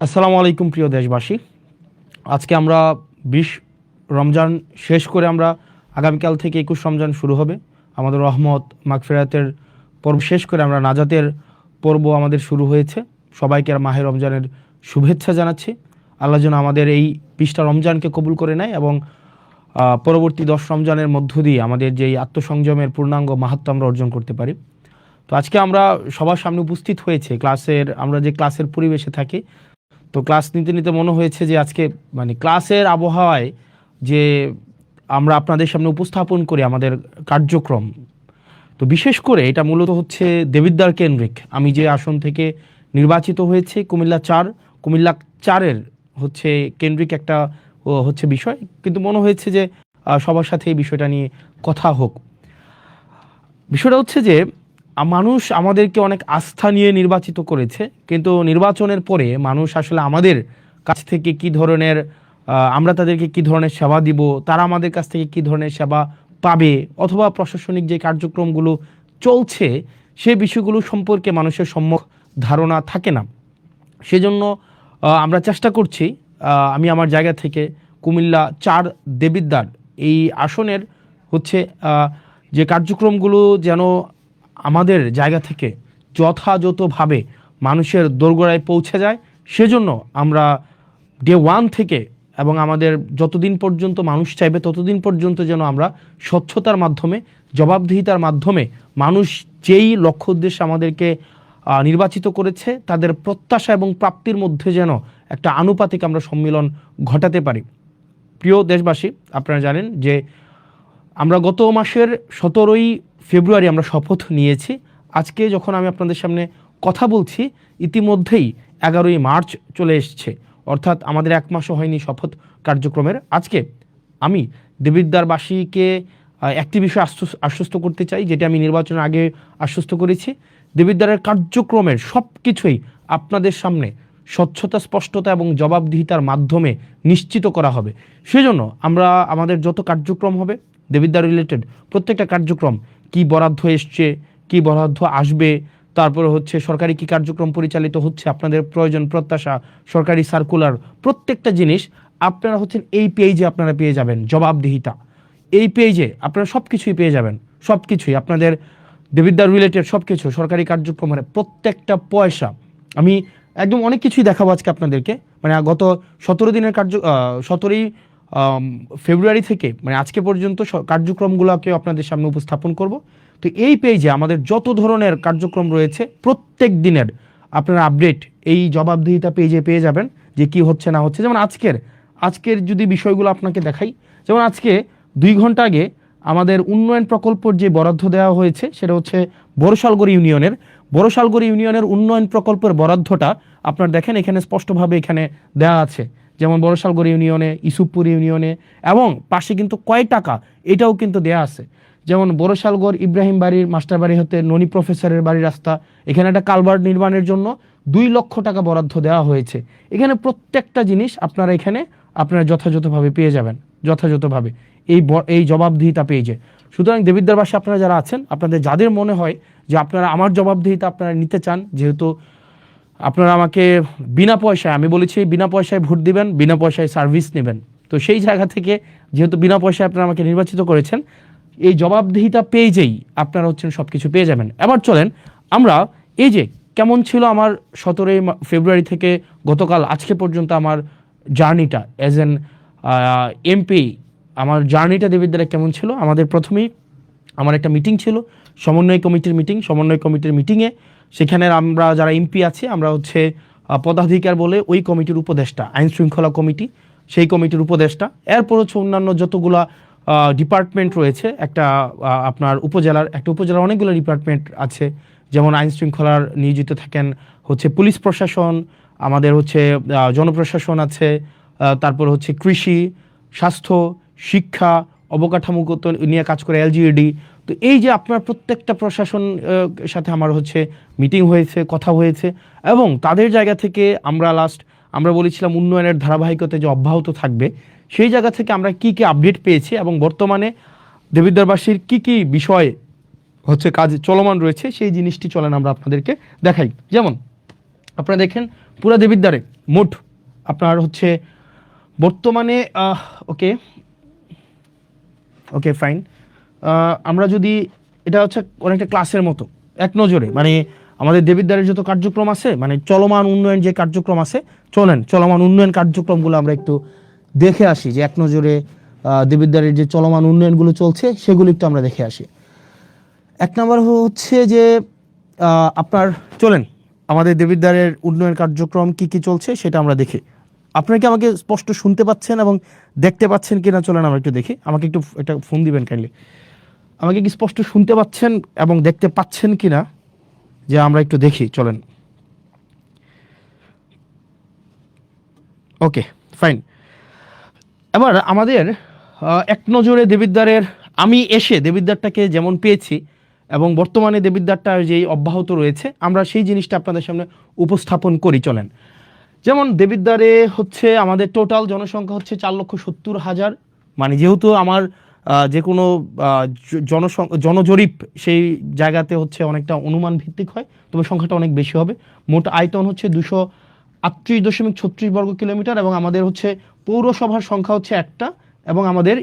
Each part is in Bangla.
আসসালামু আলাইকুম প্রিয় দেশবাসী। আজকে আমরা ২০ রমজান শেষ করে আমরা আগামীকাল থেকে ২১ রমজান শুরু হবে। আমাদের রহমত মাগফিরাতের পর্ব শেষ করে আমরা নাজাতের পর্ব আমাদের শুরু হয়েছে। সবাইকে মাহে রমজানের শুভেচ্ছা জানাচ্ছি। আল্লাহ যেন আমাদের এই ২০টা রমজানকে কবুল করে নেয় এবং পরবর্তী ১০ রমজানের মধ্য দিয়ে আমাদের যেই আত্মসংযমের পূর্ণাঙ্গ মাহাত্ম্য আমরা অর্জন করতে পারি। তো আজকে আমরা সবার সামনে উপস্থিত হয়েছে আমরা যে ক্লাসের পরিবেশে থাকি। তো ক্লাস নিতে নিতে মনে হয়েছে যে আজকে ক্লাসের আবহাওয়ায় যে আমরা আপনাদের সামনে উপস্থাপন করি আমাদের কার্যক্রম। তো বিশেষ করে এটা মূলত হচ্ছে দেবিদ্বার কেন্দ্রিক। আমি যে আসন থেকে নির্বাচিত হয়েছি কুমিল্লা ৪-এর হচ্ছে কেন্দ্রিক একটা হচ্ছে বিষয়, কিন্তু মনে হয়েছে যে সবার সাথে এই বিষয়টা নিয়ে কথা হোক। বিষয়টা হচ্ছে যে মানুষ আমাদেরকে অনেক আস্থা নিয়ে নির্বাচিত করেছে, কিন্তু নির্বাচনের পরে মানুষ আসলে আমাদের কাছ থেকে কি ধরনের আমরা তাদেরকে কি ধরনের সেবা দিব, তারা আমাদের কাছ থেকে কি ধরনের সেবা পাবে, অথবা প্রশাসনিক যে কার্যক্রমগুলো চলছে সেই বিষয়গুলো সম্পর্কে মানুষের সম্যক ধারণা থাকে না। সেজন্য আমরা চেষ্টা করছি, আমি আমার জায়গা থেকে কুমিল্লা ৪ দেবিদ্বার এই আসনের হচ্ছে যে কার্যক্রমগুলো যেন আমাদের জায়গা থেকে যথাযথভাবে মানুষের দোরগোড়ায় পৌঁছে যায়, সেজন্য আমরা ডে 1 থেকে এবং আমাদের যতদিন পর্যন্ত মানুষ চাইবে ততদিন পর্যন্ত যেন আমরা স্বচ্ছতার মাধ্যমে, জবাবদিহিতার মাধ্যমে মানুষ যেই লক্ষ্য উদ্দেশ্যে আমাদেরকে নির্বাচিত করেছে তাদের প্রত্যাশা এবং প্রাপ্তির মধ্যে যেন একটা আনুপাতিক আমরা সম্মিলন ঘটাতে পারি। প্রিয় দেশবাসী, আপনারা জানেন যে আমরা গত মাসের ১৭ই ফেব্রুয়ারি আমরা শপথ নিয়েছি। আজকে যখন আমি আপনাদের সামনে কথা বলছি ইতিমধ্যেই ১১ই মার্চ চলে এসছে, অর্থাৎ আমাদের ১ মাসও হয়নি শপথ কার্যক্রমের। আজকে আমি দেবিদ্বারবাসীকে একটি বিষয় আশ্বস্ত করতে চাই, যেটা আমি নির্বাচনের আগে আশ্বস্ত করেছি। দেবিদ্বারের কার্যক্রমের সব কিছুই আপনাদের সামনে স্বচ্ছতা, স্পষ্টতা এবং জবাবদিহিতার মাধ্যমে নিশ্চিত করা হবে। সেজন্য আমরা আমাদের যত কার্যক্রম হবে দেবিদ্বার রিলেটেড প্রত্যেকটা কার্যক্রম, কি বরাদ্দ এসছে, কি বরাদ্দ আসবে, তারপরে হচ্ছে সরকারি কি কার্যক্রম পরিচালিত হচ্ছে, আপনাদের প্রয়োজন প্রত্যাশা, সরকারি সার্কুলার, প্রত্যেকটা জিনিস আপনারা হচ্ছেন এই পেজে আপনারা পেয়ে যাবেন। জবাবদিহিতা এই পেজে আপনারা সব কিছুই পেয়ে যাবেন, সব কিছুই আপনাদের দেবিদ্বার রিলেটেড সব কিছু সরকারি কার্যক্রমের প্রত্যেকটা পয়সা। আমি একদম অনেক কিছুই দেখাবো আজকে আপনাদেরকে। গত ১৭ দিনের ১৭ই ফেব্রুয়ারি থেকে আজকে পর্যন্ত কার্যক্রমগুলোকে আপনাদের সামনে উপস্থাপন করব। তো এই পেজে আমাদের যত ধরনের কার্যক্রম রয়েছে প্রত্যেক দিনের আপনারা আপডেট এই জবাবদিহিতা পেজে পেয়ে যাবেন, যে কি হচ্ছে না হচ্ছে। যেমন আজকের যদি বিষয়গুলো আপনাকে দেখাই, যেমন আজকে ২ ঘন্টা আগে আমাদের উন্নয়ন প্রকল্পের যে বরাদ্দ দেওয়া হয়েছে সেটা হচ্ছে বড়শালগড় ইউনিয়নের উন্নয়ন প্রকল্পের বরাদ্দটা আপনারা দেখেন এখানে স্পষ্টভাবে এখানে দেওয়া আছে। যেমন বড়শালগড় ইউনিয়নে, ইসুফপুর ইউনিয়নে, এবং পাশে কিন্তু কয় টাকা এটাও কিন্তু দেয়া আছে। যেমন বড়শালগড় ইব্রাহিম বাড়ির মাস্টার বাড়ি হতে ননি প্রফেসরের বাড়ির রাস্তা, এখানে একটা কালভার্ট নির্মাণের জন্য ২ লক্ষ টাকা বরাদ্দ দেওয়া হয়েছে। এখানে প্রত্যেকটা জিনিস আপনারা যথাযথভাবে পেয়ে যাবেন, যথাযথভাবে এই জবাবদিহিতা পেয়েছে। সুতরাং দেবিদ্বারবাসী আপনারা যারা আছেন, আপনাদের যাদের মনে হয় যে আপনারা আমার জবাবদিহিতা আপনারা নিতে চান, যেহেতু আপনারা আমাকে বিনা পয়সায়, আমি বলেছি বিনা পয়সায় ভোট দিবেন, বিনা পয়সায় সার্ভিস নেবেন, তো সেই জায়গা থেকে যেহেতু বিনা পয়সায় আপনারা আমাকে নির্বাচিত করেছেন, এই জবাবদিহিতা পেজেই আপনারা হচ্ছেন সব কিছু পেয়ে যাবেন। এবার চলেন আমরা এই যে কেমন ছিল আমার ১৭ই ফেব্রুয়ারি থেকে গতকাল আজকে পর্যন্ত আমার জার্নিটা অ্যাজ এন এমপি, আমার জার্নিটা দেবিদ্বারে কেমন ছিল। আমাদের প্রথমেই আমার একটা মিটিং ছিল, সমন্বয় কমিটির মিটিংয়ে সেখানে আমরা যারা এমপি আছি আমরা হচ্ছে পদাধিকার বলে ওই কমিটির উপদেষ্টা, আইন শৃঙ্খলা কমিটি সেই কমিটির উপদেষ্টা, এরপর হচ্ছে অন্যান্য যতগুলা ডিপার্টমেন্ট রয়েছে। আপনার উপজেলার অনেকগুলো ডিপার্টমেন্ট আছে, যেমন আইন শৃঙ্খলার নিয়োজিত থাকেন হচ্ছে পুলিশ প্রশাসন, আমাদের হচ্ছে জনপ্রশাসন আছে, তারপর হচ্ছে কৃষি, স্বাস্থ্য, শিক্ষা, অবকাঠামোগত নিয়ে কাজ করে এলজিইডি। তো এই যে আপনার প্রত্যেকটা প্রশাসন সাথে আমার হচ্ছে মিটিং হয়েছে, কথা হয়েছে, এবং তাদের জায়গা থেকে আমরা বলেছিলাম উন্নয়নের ধারাবাহিকতা যে অব্যাহত থাকবে, সেই জায়গা থেকে আমরা কি আপডেট পেয়েছি এবং বর্তমানে দেবিদ্বারবাসীর কি বিষয় হচ্ছে কাজ চলমান রয়েছে সেই জিনিসটি চলেন আমরা আপনাদেরকে দেখাই। যেমন আপনারা দেখেন পুরা দেবিদ্বারে মোট আপনার হচ্ছে বর্তমানে ওকে ওকে ফাইন, আমরা যদি এটা হচ্ছে অনেকটা ক্লাসের মতো এক নজরে মানে আমাদের দেবিদ্বারের যত কার্যক্রম আছে মানে চলমান উন্নয়ন যে কার্যক্রম আছে, চলেন চলমান উন্নয়ন কার্যক্রমগুলো আমরা একটু দেখে আসি, যে এক নজরে দেবিদ্বারের যে চলমান উন্নয়নগুলো চলছে সেগুলো একটু আমরা দেখে আসি। এক নম্বর হচ্ছে যে আপনার চলেন আমাদের দেবিদ্বারের উন্নয়ন কার্যক্রম কি কি চলছে সেটা আমরা দেখি। আপনারা কি আমাকে স্পষ্ট শুনতে পাচ্ছেন এবং দেখতে পাচ্ছেন কিনা চলেন আমরা একটু দেখি। আমাকে একটু একটা ফোন দিবেন কাইন্ডলি, আমাকে কি স্পষ্ট শুনতে পাচ্ছেন এবং দেখতে পাচ্ছেন কিনা, যে আমরা একটু দেখি চলেন। Okay fine. এবার আমাদের এক নজরে দেবিদ্বারের আমি এসে দেবিদ্বারটাকে যেমন পেয়েছি এবং বর্তমানে দেবিদ্বারটা যেই অব্যাহত রয়েছে আমরা সেই জিনিসটা আপনাদের সামনে উপস্থাপন করি চলেন। যেমন দেবিদ্বারে হচ্ছে আমাদের টোটাল জনসংখ্যা হচ্ছে 4,70,000, মানে যেহেতু আমার যে কোনো জনজরিপ সেই জায়গাতে হচ্ছে অনেকটা অনুমান ভিত্তিক হয়, তবে সংখ্যাটা অনেক বেশি হবে। মোট আয়তন হচ্ছে 238.36 বর্গ কিলোমিটার এবং আমাদের হচ্ছে পৌরসভার সংখ্যা হচ্ছে একটা এবং আমাদের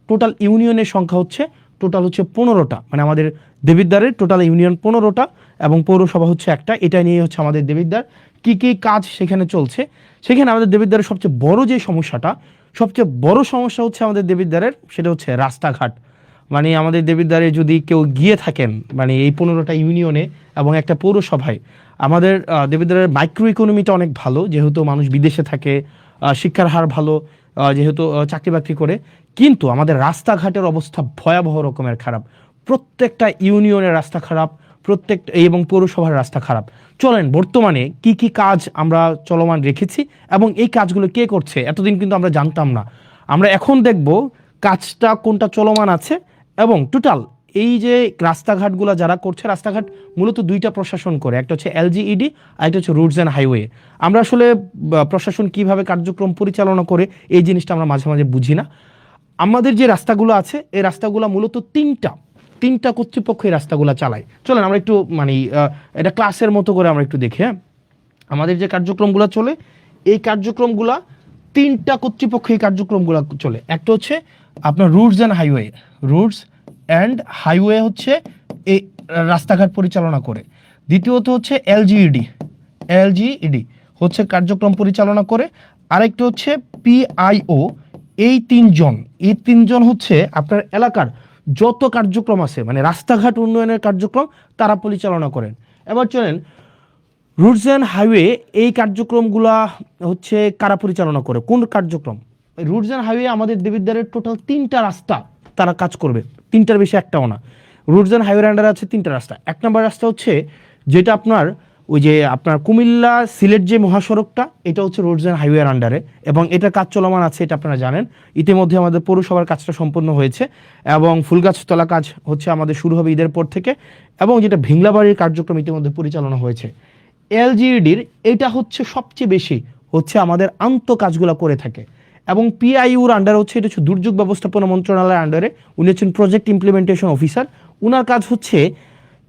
টোটাল ইউনিয়নের সংখ্যা হচ্ছে টোটাল হচ্ছে 15টা, মানে আমাদের দেবিদ্বারের টোটাল ইউনিয়ন 15টা এবং পৌরসভা হচ্ছে একটা। এটা নিয়ে হচ্ছে আমাদের দেবিদ্বার কি কি কাজ সেখানে চলছে। সেখানে আমাদের দেবিদ্বারের সবচেয়ে বড় যে সমস্যাটা, সবচেয়ে বড় সমস্যা হচ্ছে আমাদের দেবিদ্বারের, সেটা হচ্ছে রাস্তাঘাট। মানে আমাদের দেবিদ্বারে যদি কেউ গিয়ে থাকেন মানে এই 15টা ইউনিয়নে এবং একটা পৌরসভায়, আমাদের দেবিদ্বারের মাইক্রো ইকোনমিটা অনেক ভালো, যেহেতু মানুষ বিদেশে থাকে, শিক্ষার হার ভালো, যেহেতু চাকরি বাকরি করে, কিন্তু আমাদের রাস্তাঘাটের অবস্থা ভয়াবহ রকমের খারাপ। প্রত্যেকটা ইউনিয়নের রাস্তা খারাপ, এবং পৌরসভার রাস্তা খারাপ। চলেন বর্তমানে কি কি কাজ আমরা চলমান রেখেছি এবং এই কাজগুলো কে করছে এতদিন কিন্তু আমরা জানতাম না। আমরা এখন দেখব কাজটা কোনটা চলমান আছে এবং টোটাল এই যে রাস্তাঘাটগুলো যারা করছে, রাস্তাঘাট মূলত দুইটা প্রশাসন করে, একটা হচ্ছে এলজিইডি আর একটা হচ্ছে রুটস অ্যান্ড হাইওয়ে। আমরা আসলে প্রশাসন কিভাবে কার্যক্রম পরিচালনা করে এই জিনিসটা আমরা মাঝে মাঝে বুঝি না। আমাদের যে রাস্তাগুলো আছে এই রাস্তাগুলো মূলত তিনটা কর্তৃপক্ষ এই রাস্তাগুলো চালায়। চলেন আমরা একটু মানে এটা ক্লাসের মতো করে আমরা একটু দেখি। হ্যাঁ, আমাদের যে কার্যক্রমগুলো চলে এই কার্যক্রমগুলো তিনটা কর্তৃপক্ষ এই কার্যক্রমগুলো চলে। একটা হচ্ছে আপনার রুটস অ্যান্ড হাইওয়ে হচ্ছে এই রাস্তাঘাট পরিচালনা করে। দ্বিতীয়ত হচ্ছে এলজিইডি হচ্ছে কার্যক্রম পরিচালনা করে। আরেকটা হচ্ছে পিআইও। এই তিনজন হচ্ছে আপনার এলাকার যত কার্যক্রম আছে মানে রাস্তাঘাট উন্নয়নের কার্যক্রম তারা পরিচালনা করেন। এবার চলেন রুটস অ্যান্ড হাইওয়ে এই কার্যক্রমগুলা হচ্ছে কারা পরিচালনা করে, কোন কার্যক্রম? রুটস অ্যান্ড হাইওয়ে আমাদের দেবিদ্বারের টোটাল 3টা রাস্তা তারা কাজ করবে, 3টার বেশি একটাও না। রুটস অ্যান্ড হাইওয়ের আন্ডারে আছে 3টা রাস্তা। 1 নম্বর রাস্তা হচ্ছে যেটা আপনার ওই যে আপনার কুমিল্লা সিলেট যে মহাসড়কটা, এটা হচ্ছে রোডস অ্যান্ড হাইওয়ের আন্ডারে এবং এটার কাজ চলমান আছে, এটা আপনারা জানেন। ইতিমধ্যে আমাদের পৌরসভার কাজটা সম্পন্ন হয়েছে এবং ফুলগাছতলা কাজ হচ্ছে আমাদের শুরু হবে ঈদের পর থেকে, এবং যেটা ভিংলাবাড়ির কার্যক্রম ইতিমধ্যে পরিচালনা হয়েছে। এলজিইডির এটা হচ্ছে সবচেয়ে বেশি হচ্ছে আমাদের আন্ত কাজগুলো করে থাকে এবং পিআইউর আন্ডারে হচ্ছে এটা হচ্ছে দুর্যোগ ব্যবস্থাপনা মন্ত্রণালয়ের আন্ডারে। উনি হচ্ছেন প্রজেক্ট ইমপ্লিমেন্টেশন অফিসার। উনার কাজ হচ্ছে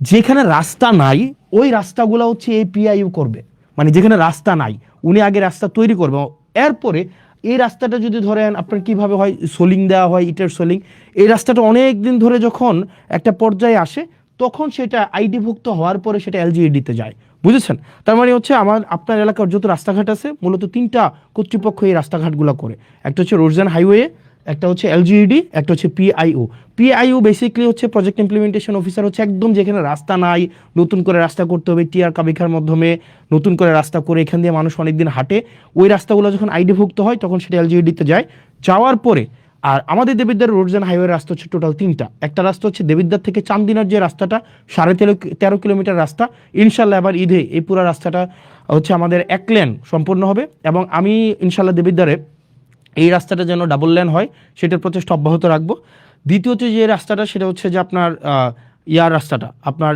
যেখানে রাস্তা নাই ওই রাস্তাগুলো হচ্ছে এই পিআইইউ করবে, মানে যেখানে রাস্তা নাই উনি আগে রাস্তা তৈরি করবে, এরপরে এই রাস্তাটা যদি ধরেন আপনার কিভাবে হয় সোলিং দেওয়া হয়, ইটের সোলিং, এই রাস্তাটা অনেক দিন ধরে যখন একটা পর্যায়ে আসে তখন সেটা আইডিভুক্ত হওয়ার পরে সেটা এলজিইডিতে যায়, বুঝেছেন? তার মানে হচ্ছে আপনার এলাকার যত রাস্তাঘাট আছে মূলত 3টা কর্তৃপক্ষ এই রাস্তাঘাটগুলো করে। একটা হচ্ছে রোডস অ্যান্ড হাইওয়ে, একটা হচ্ছে এলজিইডি, একটা হচ্ছে পিআইও বেসিক্যালি হচ্ছে প্রজেক্ট ইমপ্লিমেন্টেশন অফিসার, হচ্ছে একদম যেখানে রাস্তা নাই নতুন করে রাস্তা করতে হবে, টিআর কাবিখার মাধ্যমে নতুন করে রাস্তা করে এখান দিয়ে মানুষ অনেকদিন হাঁটে, ওই রাস্তাগুলো যখন আইডিভুক্ত হয় তখন সেটা এলজিইডিতে যায়। যাওয়ার পরে আর আমাদের দেবিদ্বার রোডস অ্যান্ড হাইওয়ে রাস্তা হচ্ছে টোটাল 3টা। একটা রাস্তা হচ্ছে দেবিদ্বার থেকে চান্দিনার যে রাস্তাটা 13.5 কিলোমিটার রাস্তা, ইনশাল্লাহ এবার ঈদে এই পুরো রাস্তাটা হচ্ছে আমাদের 1 লেন সম্পূর্ণ হবে এবং আমি ইনশাল্লাহ দেবিদ্বারে এই রাস্তাটা যেন ডাবল লেন হয় সেটার প্রচেষ্টা অব্যাহত রাখবো। দ্বিতীয়ত যে রাস্তাটা সেটা হচ্ছে যে আপনার ইয়ার রাস্তাটা আপনার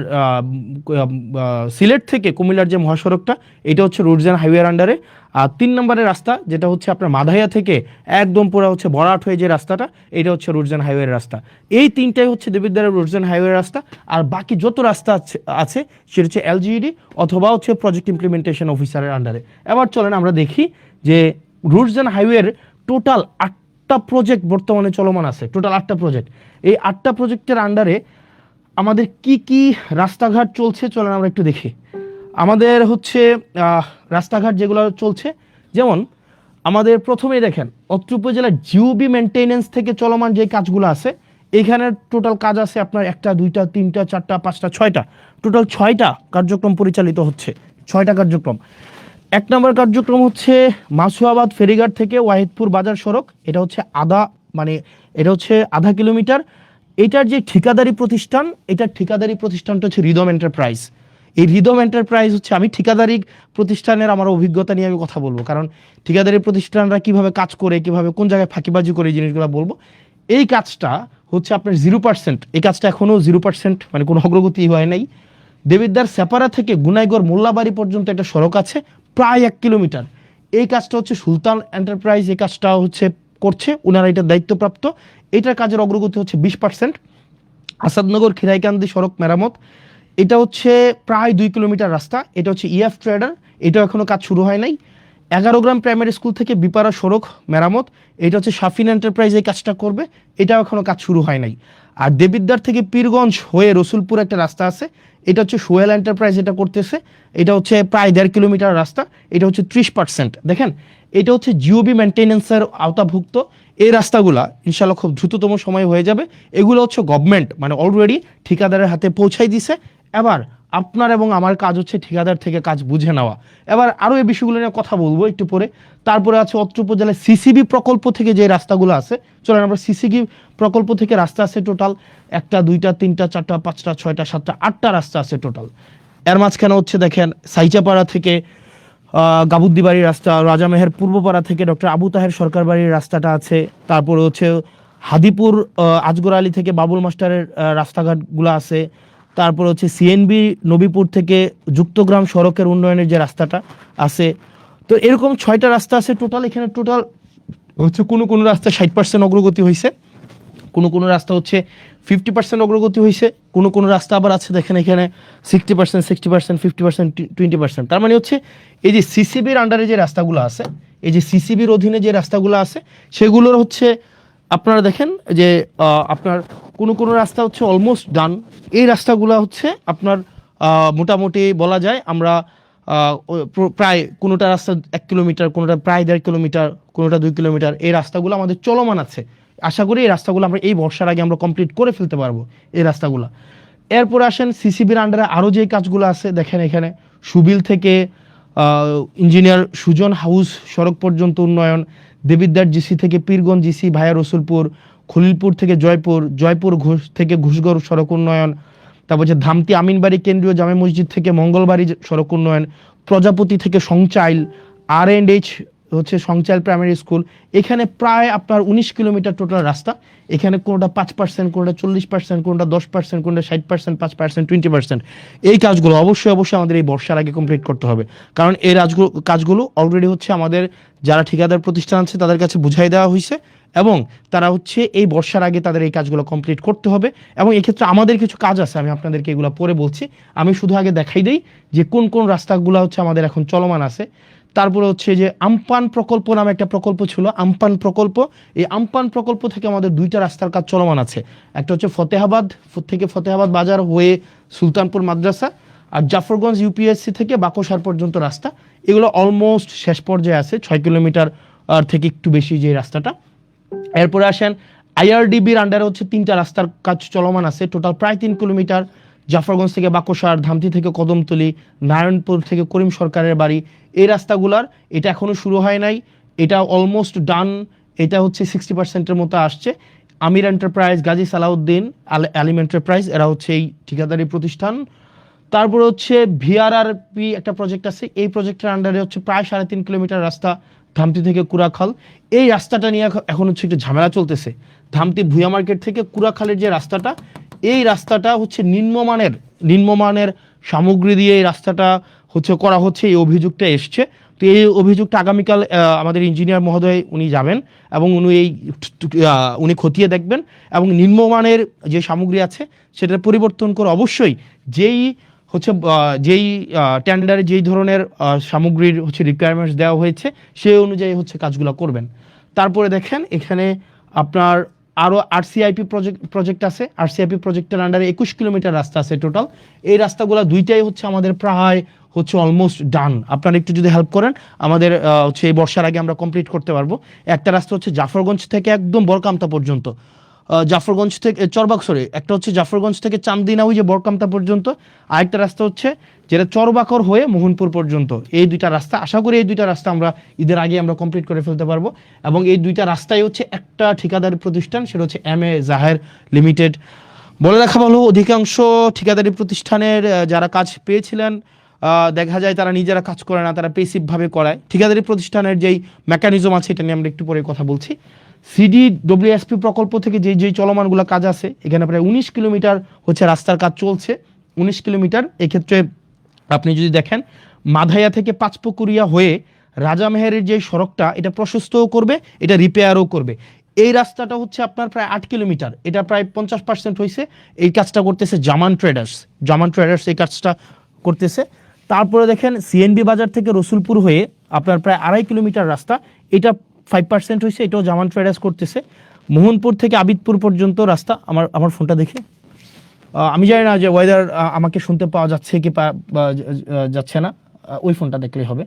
সিলেট থেকে কুমিল্লার যে মহাসড়কটা, এটা হচ্ছে রুটস অ্যান্ড হাইওয়ের আন্ডারে। আর 3 নম্বরের রাস্তা যেটা হচ্ছে আপনার মাধাইয়া থেকে একদম পুরো হচ্ছে বরাট হয়ে যে রাস্তাটা, এটা হচ্ছে রুটস অ্যান্ড হাইওয়ের রাস্তা। এই তিনটাই হচ্ছে দেবিদ্বারের রুটস অ্যান্ড হাইওয়ের রাস্তা। আর বাকি যত রাস্তা আছে সেটা হচ্ছে এলজিইডি অথবা হচ্ছে প্রজেক্ট ইমপ্লিমেন্টেশন অফিসারের আন্ডারে। এবার চলেন আমরা দেখি যে রুটস অ্যান্ড হাইওয়ের টোটাল 8টা প্রজেক্ট বর্তমানে চলমান আছে, টোটাল 8টা প্রজেক্ট। এই 8টা প্রজেক্টের আন্ডারে আমাদের কি কি রাস্তাঘাট চলছে চলেন আমরা একটু দেখি। আমাদের হচ্ছে রাস্তাঘাট যেগুলো চলছে, যেমন আমাদের প্রথমেই দেখেন অত্র উপজেলার জিওবি মেনটেনেন্স থেকে চলমান যে কাজগুলো আছে, এইখানে টোটাল কাজ আছে আপনার 1টা 2টা 3টা 4টা 5টা 6টা, টোটাল 6টা কার্যক্রম পরিচালিত হচ্ছে, 6টা কার্যক্রম। 1 নম্বর কার্যক্রম হচ্ছে মাসুয়াবাদ ফেরিঘাট থেকে ওয়াহিদপুর বাজার সড়ক, এটা হচ্ছে আধা কিলোমিটার। এটার যে ঠিকাদারি প্রতিষ্ঠান, এটার ঠিকাদারি প্রতিষ্ঠানটা হচ্ছে রিদম এন্টারপ্রাইজ। এই রিদম এন্টারপ্রাইজ হচ্ছে, আমি ঠিকাদারি প্রতিষ্ঠানের আমার অভিজ্ঞতা নিয়ে আমি কথা বলবো, কারণ ঠিকাদারি প্রতিষ্ঠানরা কিভাবে কাজ করে, কিভাবে কোন জায়গায় ফাঁকিবাজি করে, এই জিনিসগুলো বলবো। এই কাজটা হচ্ছে আপনার 0%, এই কাজটা এখনো 0%, মানে কোনো অগ্রগতি হয় নাই। দেবিদ্বার সেপারা থেকে গুনাইগড় মোল্লাবাড়ি পর্যন্ত একটা সড়ক আছে প্রায় 1 কিলোমিটার। এই কাজটা হচ্ছে সুলতান এন্টারপ্রাইজ, এই কাজটা হচ্ছে করছে, ওনারা এটার দায়িত্বপ্রাপ্ত। এটার কাজের অগ্রগতি হচ্ছে 20%। আসাদনগর খিরাইকান্দি সড়ক মেরামত, এটা হচ্ছে প্রায় 2 কিলোমিটার রাস্তা, এটা হচ্ছে ইএফ ট্রেডার, এটাও এখনো কাজ শুরু হয় নাই। 11 গ্রাম প্রাইমারি স্কুল থেকে বিপারা সড়ক মেরামত, এটা হচ্ছে শাফিন এন্টারপ্রাইজ এই কাজটা করবে, এটাও এখনো কাজ শুরু হয় নাই। আর দেবিদ্বার থেকে পীরগঞ্জ হয়ে রসুলপুর একটা রাস্তা আছে, এটা হচ্ছে সোহেল এন্টারপ্রাইজ এটা করতেছে, এটা হচ্ছে প্রায় 1.5 কিলোমিটার রাস্তা, এটা হচ্ছে 30%। দেখেন এটা হচ্ছে জিওবি মেনটেনেন্সের আওতাভুক্ত। এই রাস্তাগুলা ইনশাল্লাহ খুব দ্রুততম সময় হয়ে যাবে। এগুলো হচ্ছে গভর্নমেন্ট মানে অলরেডি ঠিকাদারের হাতে পৌঁছাই দিছে। এবার আপনার এবং আমার কাজ হচ্ছে ঠিকাদার থেকে কাজ বুঝে নেওয়া। এবার আরও এই বিষয়গুলো নিয়ে কথা বলবো একটু পরে। তারপরে আছে অত্র উপজেলায় সিসিবি প্রকল্প থেকে যে রাস্তাগুলো আছে, চলেন আমরা সিসিবি প্রকল্প থেকে রাস্তা আছে টোটাল 1টা 2টা 3টা 4টা 5টা 6টা 7টা 8টা রাস্তা আছে টোটাল। এর মাঝখানে হচ্ছে দেখেন সাইচাপাড়া থেকে গাবুদ্দি বাড়ির রাস্তা, রাজামেহের পূর্বপাড়া থেকে ডক্টর আবু তাহের সরকার বাড়ির রাস্তাটা আছে। তারপরে হচ্ছে হাদিপুর আজগর আলী থেকে বাবুল মাস্টারের রাস্তাঘাটগুলো আছে। তারপর হচ্ছে সিএনবি নবীপুর থেকে যুক্তগ্রাম সড়কের উন্নয়নের যে রাস্তাটা আছে। তো এরকম 6টা রাস্তা আছে টোটাল। এখানে টোটাল হচ্ছে কোনো রাস্তা 60% অগ্রগতি হয়েছে, কোনো রাস্তা হচ্ছে 50% অগ্রগতি হয়েছে, কোনো রাস্তা আবার আছে দেখেন এখানে 60%, 50%, 20%। তার মানে হচ্ছে এই যে সিসিবির আন্ডারে যে রাস্তাগুলো আছে, এই যে সিসিবির অধীনে যে রাস্তাগুলো আছে, সেগুলোর হচ্ছে আপনারা দেখেন যে আপনার কোনো রাস্তা হচ্ছে অলমোস্ট ডান। এই রাস্তাগুলো হচ্ছে আপনার মোটামুটি বলা যায় আমরা প্রায় কোনোটা রাস্তা 1 কিলোমিটার, কোনোটা প্রায় 1.5 কিলোমিটার, কোনোটা 2 কিলোমিটার, এই রাস্তাগুলো আমাদের চলমান আছে। আশা করি এই রাস্তাগুলো আমরা এই বর্ষার আগে আমরা কমপ্লিট করে ফেলতে পারবো এই রাস্তাগুলো। এরপর আসেন সিসিবির আন্ডারে আরও যে কাজগুলো আছে, দেখেন এখানে সুবিল থেকে ইঞ্জিনিয়ার সুজন হাউস সড়ক পর্যন্ত উন্নয়ন, দেবিদ্বার জিসি থেকে পীরগঞ্জ জিসি ভায়া রসুলপুর, খলিলপুর থেকে জয়পুর থেকে ঘুষগড় সড়ক উন্নয়ন। তারপর হচ্ছে ধামতি আমিনবাড়ি কেন্দ্রীয় জামে মসজিদ থেকে মঙ্গলবাড়ি সড়ক উন্নয়ন, প্রজাপতি থেকে সংচাইল, R&H হচ্ছে সংচাইল প্রাইমারি স্কুল। এখানে প্রায় আপনার 19 কিলোমিটার টোটাল রাস্তা। এখানে কোনোটা 5%, কোনোটা 40%, কোনোটা 10%, কোনোটা 60%, 5%, 20%। এই কাজগুলো অবশ্যই আমাদের এই বর্ষার আগে কমপ্লিট করতে হবে, কারণ এই কাজগুলো অলরেডি হচ্ছে আমাদের যারা ঠিকাদার প্রতিষ্ঠান আছে তাদের কাছে বুঝাই দেওয়া হয়েছে, এবং তারা হচ্ছে এই বর্ষার আগে তাদের এই কাজগুলো কমপ্লিট করতে হবে। এবং এক্ষেত্রে আমাদের কিছু কাজ আছে, আমি আপনাদেরকে এগুলো পরে বলছি। আমি শুধু আগে দেখাই দেই যে কোন রাস্তাগুলো হচ্ছে আমাদের এখন চলমান আছে। তারপরে হচ্ছে যে আমপান প্রকল্প নামে একটা প্রকল্প ছিল, আমপান প্রকল্প। এই আমপান প্রকল্প থেকে আমাদের 2টা রাস্তার কাজ চলমান আছে। একটা হচ্ছে ফতেহাবাদ বাজার হয়ে সুলতানপুর মাদ্রাসা, আর জাফরগঞ্জ ইউপিএসসি থেকে বাকশার পর্যন্ত রাস্তা। এগুলো অলমোস্ট শেষ পর্যায়ে আছে, 6 কিলোমিটার থেকে একটু বেশি যে রাস্তাটা। এরপরে আসেন আইআরডিবির আন্ডারে হচ্ছে 3টা রাস্তার কাজ চলমান আছে, টোটাল প্রায় 3 কিলোমিটার। জাফরগঞ্জ থেকে বাকশার, ধামতি থেকে কদমতলি, নারায়ণপুর থেকে করিম সরকারের বাড়ি, এই রাস্তাগুলার এটা এখনো শুরু হয় নাই, এটা অলমোস্ট ডান। এটা হচ্ছে 60%-এর মতো আসছে। আমির এন্টারপ্রাইজ, গাজী সালাউদ্দিন, আলিম এন্টারপ্রাইজ, এরা হচ্ছে এই ঠিকাদারি প্রতিষ্ঠান। তারপর হচ্ছে ভিআরআরপি একটা প্রজেক্ট আছে, এই প্রজেক্টের আন্ডারে হচ্ছে প্রায় 3.5 কিলোমিটার রাস্তা ধামতি থেকে কুড়াখাল। এই রাস্তাটা নিয়ে এখন হচ্ছে একটু ঝামেলা চলতেছে। ধামতি ভুয়া মার্কেট থেকে কুড়াখালের যে রাস্তাটা, এই রাস্তাটা হচ্ছে নিম্নমানের সামগ্রী দিয়ে এই রাস্তাটা হচ্ছে করা হচ্ছে, এই অভিযোগটা এসছে। তো এই অভিযোগটা আগামীকাল আমাদের ইঞ্জিনিয়ার মহোদয় উনি যাবেন এবং উনি খতিয়ে দেখবেন এবং নিম্নমানের যে সামগ্রী আছে সেটা পরিবর্তন করে অবশ্যই যেই টেন্ডারে যেই ধরনের সামগ্রীর হচ্ছে রিকোয়ারমেন্টস দেওয়া হয়েছে সেই অনুযায়ী হচ্ছে কাজগুলো করবেন। তারপরে দেখেন এখানে আপনার আরও আরসিআইপি প্রজেক্ট আছে। আরসিআইপি প্রজেক্টের আন্ডারে 21 কিলোমিটার রাস্তা আছে টোটাল। এই রাস্তাগুলো দুইটাই হচ্ছে আমাদের প্রায় হচ্ছে অলমোস্ট ডান। আপনারা একটু যদি হেল্প করেন আমাদের হচ্ছে এই বর্ষার আগে আমরা কমপ্লিট করতে পারবো। একটা রাস্তা হচ্ছে জাফরগঞ্জ থেকে একদম বরকামতা পর্যন্ত, জাফরগঞ্জ থেকে একটা হচ্ছে জাফরগঞ্জ থেকে চান্দিনা ওই যে বরকামতা পর্যন্ত, আরেকটা রাস্তা হচ্ছে যেটা চরবাকর হয়ে মোহনপুর পর্যন্ত। এই দুইটা রাস্তা, আশা করি এই দুইটা রাস্তা আমরা ঈদের আগে আমরা কমপ্লিট করে ফেলতে পারবো। এবং এই দুইটা রাস্তায় হচ্ছে একটা ঠিকাদারি প্রতিষ্ঠান, সেটা হচ্ছে এম এ জাহের লিমিটেড। বলে রাখা ভালো, অধিকাংশ ঠিকাদারি প্রতিষ্ঠানের যারা কাজ পেয়েছিলেন দেখা যায় তারা নিজেরা কাজ করে না, তারা পেসিভভাবে করায়। ঠিকাদারি প্রতিষ্ঠানের যেই মেকানিজম আছে এটা নিয়ে আমরা একটু পরে কথা বলছি। সিডিডব্লিউএসপি প্রকল্প থেকে যেই চলমানগুলো কাজ আছে, এখানে প্রায় 19 কিলোমিটার হচ্ছে রাস্তার কাজ চলছে। 19 কিলোমিটার, এক্ষেত্রে আপনি যদি দেখেন মাধাইয়া থেকে পাঁচপুকুরিয়া হয়ে রাজামেহেরের যে সড়কটা, এটা প্রশস্তও করবে, এটা রিপেয়ারও করবে। এই রাস্তাটা হচ্ছে আপনার প্রায় 8 কিলোমিটার, এটা প্রায় 50% হয়েছে। এই কাজটা করতেছে জামান ট্রেডার্স এই কাজটা করতেছে। তারপরে দেখেন সিএনবি বাজার থেকে রসুলপুর হয়ে আপনার প্রায় 2.5 কিলোমিটার রাস্তা, এটা 5% হয়েছে, এটাও জামান ট্রেডার্স করতেছে। মোহনপুর থেকে আবিদপুর পর্যন্ত রাস্তা, আমার ফোনটা দেখে আমি জানি না যে ওয়েদার আমাকে শুনতে পাওয়া যাচ্ছে কি যাচ্ছে না, ওই ফোনটা দেখলেই হবে।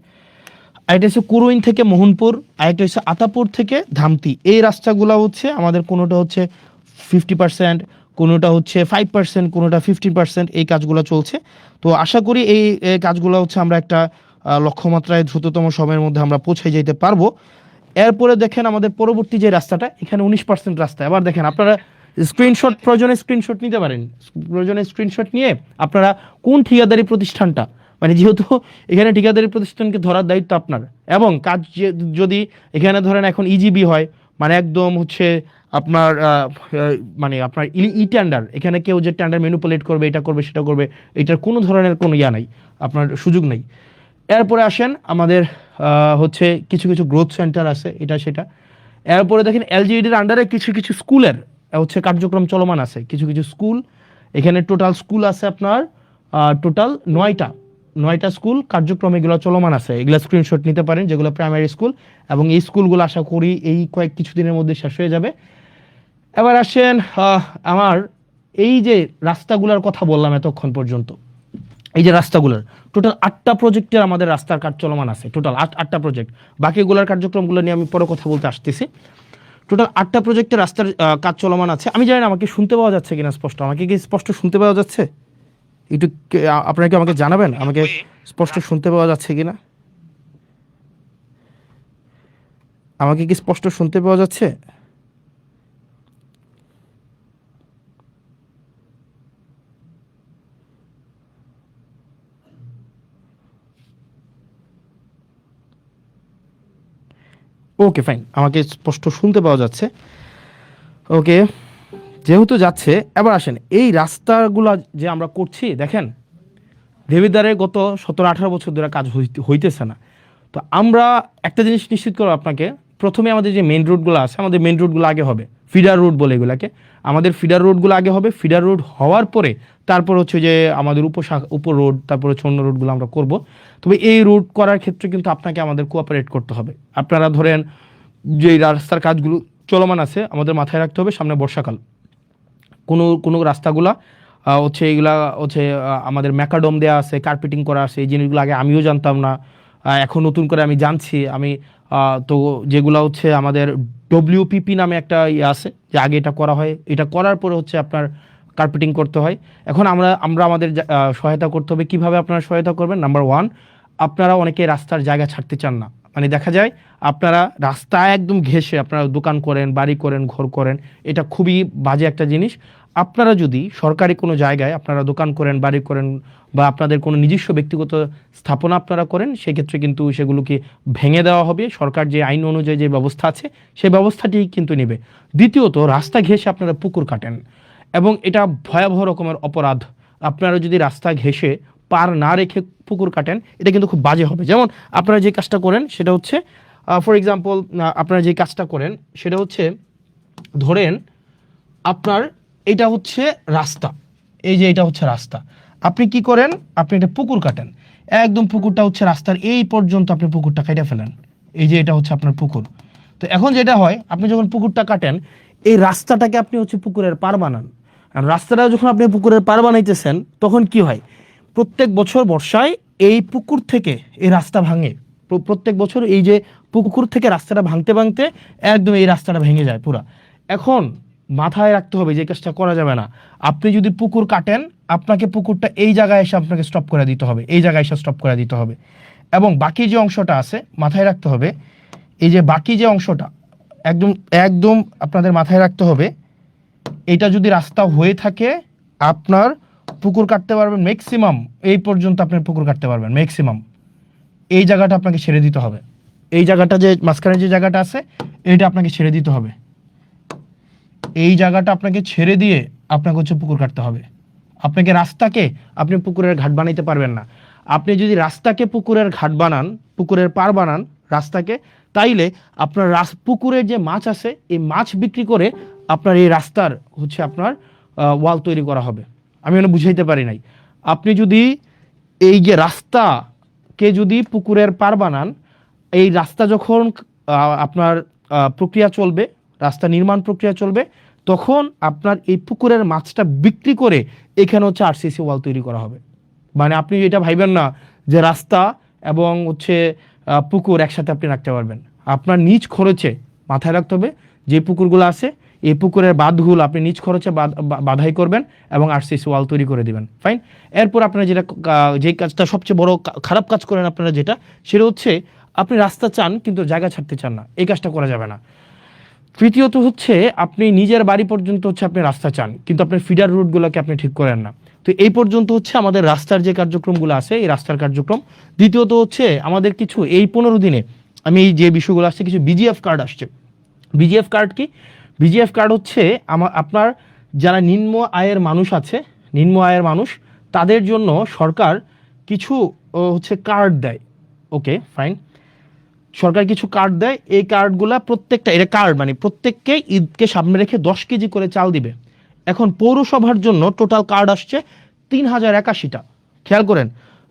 আরেকটা হচ্ছে কুরুইন থেকে মোহনপুর, আরেকটা হচ্ছে আতাপুর থেকে ধামতি। এই রাস্তাগুলো হচ্ছে আমাদের কোনোটা হচ্ছে 50%, কোনোটা হচ্ছে 5%, কোনোটা 15%, এই কাজগুলো চলছে। তো আশা করি এই কাজগুলো হচ্ছে আমরা একটা লক্ষ্যমাত্রায় দ্রুততম সময়ের মধ্যে আমরা পৌঁছে যেতে পারবো। এরপরে দেখেন আমাদের পরবর্তী যে রাস্তাটা, এখানে 19% রাস্তা। এবার দেখেন আপনারা প্রয়োজনে স্ক্রিনশট নিতে পারেন। প্রয়োজনে স্ক্রিনশট নিয়ে আপনারা কোন ঠিকাদারি প্রতিষ্ঠানটা, মানে যেহেতু এখানে ঠিকাদারি প্রতিষ্ঠানকে ধরার দায়িত্ব আপনার, এবং কাজ যদি এখানে ধরেন এখন ইজিবি হয়, মানে একদম হচ্ছে আপনার মানে আপনার টেন্ডার, এখানে কেউ যে টেন্ডার ম্যানিপুলেট করবে, এটা করবে সেটা করবে, এটার কোনো ধরনের কোনো নাই, আপনার সুযোগ নেই। এরপরে আসেন আমাদের হচ্ছে কিছু গ্রোথ সেন্টার আছে, এটা সেটা। এরপরে দেখেন এলজিইডির আন্ডারে কিছু স্কুলের হচ্ছে কার্যক্রম চলমান আছে, কিছু স্কুল। এখানে টোটাল স্কুল আছে আপনার টোটাল 9টা স্কুল কার্যক্রম এগুলো চলমান আছে। এগুলো স্ক্রিনশট নিতে পারেন, যেগুলো প্রাইমারি স্কুল, এবং এই স্কুলগুলো আশা করি এই কিছুদিনের মধ্যে শেষ হয়ে যাবে। এবার আসেন আমার এই যে রাস্তাগুলোর কথা বললাম এতক্ষণ পর্যন্ত, এই যে রাস্তাগুলোর টোটাল 8টা প্রজেক্টের আমাদের রাস্তার কাজ চলমান আছে, টোটাল 8টা প্রজেক্ট। বাকিগুলোর কার্যক্রমগুলো নিয়ে আমি পরে কথা বলতে আসতেছি। টোটাল 8টা প্রজেক্টের রাস্তার কাজ চলমান আছে। আমি জানি না আমাকে শুনতে পাওয়া যাচ্ছে কিনা স্পষ্ট, আমাকে কি স্পষ্ট শুনতে পাওয়া যাচ্ছে? একটু আপনারা কি আমাকে জানাবেন আমাকে স্পষ্ট শুনতে পাওয়া যাচ্ছে কিনা, আমাকে কি স্পষ্ট শুনতে পাওয়া যাচ্ছে? ওকে ফাইন, আমাকে স্পষ্ট শুনতে পাওয়া যাচ্ছে। ওকে, যেহেতু যাচ্ছে, এবার আসেন এই রাস্তাগুলো যে আমরা করছি, দেখেন দেবিদ্বারে গত 17-18 বছর ধরে কাজ হইতেছে না। তো আমরা একটা জিনিস নিশ্চিত করবো আপনাকে, প্রথমে আমাদের যে মেইন রোডগুলো আছে, আমাদের মেইন রোডগুলো আগে হবে, ফিডার রোড বলে এগুলাকে, আমাদের ফিডার রোডগুলো আগে হবে। ফিডার রোড হওয়ার পরে তারপর হচ্ছে যে আমাদের উপর রোড, তারপর হচ্ছে অন্য রোডগুলো আমরা করব। তবে এই রোড করার ক্ষেত্রে কিন্তু আপনাকে আমাদের কোঅপারেট করতে হবে। আপনারা ধরেন যে রাস্তার কাজগুলো চলমান আছে, আমাদের মাথায় রাখতে হবে সামনে বর্ষাকাল, কোনো রাস্তাগুলা হচ্ছে এইগুলা হচ্ছে আমাদের ম্যাকাডোম দেওয়া আছে, কার্পেটিং করা আছে, এই জিনিসগুলো আগে আমিও জানতাম না, এখন নতুন করে আমি জানছি। তো যেগুলো হচ্ছে আমাদের ডব্লিউপিপি নামে একটা ইয়ে আছে, যে আগে এটা করা হয়, এটা করার পরে হচ্ছে আপনার কার্পেটিং করতে হয়। এখন আমরা আমাদের সহায়তা করতে হবে। কিভাবে আপনারা সহায়তা করবেন? নাম্বার 1, আপনারা অনেকে রাস্তার জায়গা ছাড়তে চান না। মানে দেখা যায় আপনারা রাস্তায় একদম ঘেঁষে আপনারা দোকান করেন, বাড়ি করেন, ঘর করেন, এটা খুবই বাজে একটা জিনিস। আপনারা যদি সরকারি কোনো জায়গায় আপনারা দোকান করেন, বাড়ি করেন, বা আপনাদের কোনো নিজস্ব ব্যক্তিগত স্থাপনা আপনারা করেন, সেক্ষেত্রে কিন্তু সেগুলোকে ভেঙে দেওয়া হবে। সরকার যে আইন অনুযায়ী যে ব্যবস্থা আছে সেই ব্যবস্থাটি কিন্তু নেবে। দ্বিতীয়ত, রাস্তা ঘেঁষে আপনারা পুকুর কাটেন, এবং এটা ভয়াবহ রকমের অপরাধ। আপনারা যদি রাস্তা ঘেঁষে পার না রেখে পুকুর কাটেন, এটা কিন্তু খুব বাজে হবে। যেমন আপনারা যে কাজটা করেন সেটা হচ্ছে, ফর এক্সাম্পল, আপনারা যে কাজটা করেন সেটা হচ্ছে, ধরেন আপনার এটা হচ্ছে রাস্তা, এই যে এটা হচ্ছে রাস্তা, আপনি কি করেন, আপনি একটা পুকুর কাটেন, একদম পুকুরটা হচ্ছে রাস্তার এই পর্যন্ত আপনি পুকুরটা কেটে ফেলেন, এই যে এটা হচ্ছে আপনার পুকুর। তো এখন যেটা হয়, আপনি যখন পুকুরটা কাটেন, এই রাস্তাটাকে আপনি হচ্ছে পুকুরের পার বানান। আর রাস্তাটা যখন আপনি পুকুরের পার বানাইতেছেন, তখন কি হয়, প্রত্যেক বছর বর্ষায় এই পুকুর থেকে এই রাস্তা ভাঙে। প্রত্যেক বছর এই যে পুকুর থেকে রাস্তাটা ভাঙতে ভাঙতে একদম এই রাস্তাটা ভেঙে যায় পুরা। এখন মাথায় রাখতে হবে যে কাজটা করা যাবে না। আপনি যদি পুকুর কাটেন, আপনাকে পুকুরটা এই জায়গায় এসে আপনাকে স্টপ করে দিতে হবে, এই জায়গায় এসে স্টপ করে দিতে হবে। এবং বাকি যে অংশটা আছে মাথায় রাখতে হবে, এই যে বাকি যে অংশটা একদম একদম আপনাদের মাথায় রাখতে হবে, এটা যদি রাস্তা হয়ে থাকে, আপনার পুকুর কাটতে পারবেন ম্যাক্সিমাম এই পর্যন্ত, আপনার পুকুর কাটতে পারবেন ম্যাক্সিমাম। এই জায়গাটা আপনাকে ছেড়ে দিতে হবে, এই জায়গাটা যে মাঝখানে যে জায়গাটা আছে এইটা আপনাকে ছেড়ে দিতে হবে, এই জায়গাটা আপনাকে ছেড়ে দিয়ে আপনাকে হচ্ছে পুকুর কাটতে হবে। আপনাকে রাস্তাকে আপনি পুকুরের ঘাট বানাইতে পারবেন না। আপনি যদি রাস্তাকে পুকুরের ঘাট বানান, পুকুরের পার বানান রাস্তাকে, তাইলে আপনার পুকুরের যে মাছ আছে এই মাছ বিক্রি করে আপনার এই রাস্তার হচ্ছে আপনার ওয়াল তৈরি করা হবে। আমি মানে বুঝাইতে পারি নাই। আপনি যদি এই যে রাস্তাকে যদি পুকুরের পার বানান, এই রাস্তা যখন আপনার প্রক্রিয়া চলবে, রাস্তা নির্মাণ প্রক্রিয়া চলবে, তখন আপনার এই পুকুরের মাছটা বিক্রি করে এখানে হচ্ছে আরসিসি ওয়াল তৈরি করা হবে। মানে আপনি এটা ভাইবেন না যে রাস্তা এবং হচ্ছে পুকুর একসাথে আপনি রাখতে পারবেন। আপনার নিজ খরচে, মাথায় রাখতে হবে, যে পুকুরগুলো আছে এই পুকুরের বাঁধগুলো আপনি নিজ খরচে বাধাই করবেন এবং আরসিসি ওয়াল তৈরি করে দিবেন। ফাইন। এরপর আপনারা যেটা, যে কাজটা সবচেয়ে বড় খারাপ কাজ করেন আপনারা, যেটা সেটা হচ্ছে আপনি রাস্তা চান কিন্তু জায়গা ছাড়তে চান না, এই কাজটা করা যাবে না। তৃতীয়ত হচ্ছে, আপনি নিজের বাড়ি পর্যন্ত হচ্ছে আপনি রাস্তা চান কিন্তু আপনার ফিডার রুটগুলোকে আপনি ঠিক করেন না। তো এই পর্যন্ত হচ্ছে আমাদের রাস্তার যে কার্যক্রমগুলো আছে, এই রাস্তার কার্যক্রম। দ্বিতীয়ত হচ্ছে আমাদের কিছু এই 15 দিনে আমি এই যে বিষয়গুলো আসছে, কিছু বিজিএফ কার্ড আসছে। বিজিএফ কার্ড কি? বিজিএফ কার্ড হচ্ছে আপনার যারা নিম্ন আয়ের মানুষ আছে, নিম্ন আয়ের মানুষ, তাদের জন্য সরকার কিছু হচ্ছে কার্ড দেয়। ওকে ফাইন, সরকার কিছু কার্ড দেয়। এই কার্ডগুলা প্রত্যেকটা, এটা কার্ড মানে প্রত্যেককে ঈদকে সামনে রেখে 10 কেজি করে চাল দিবে। এখন পৌরসভার জন্য টোটাল কার্ড আসছে 3081টা। খেয়াল করেন,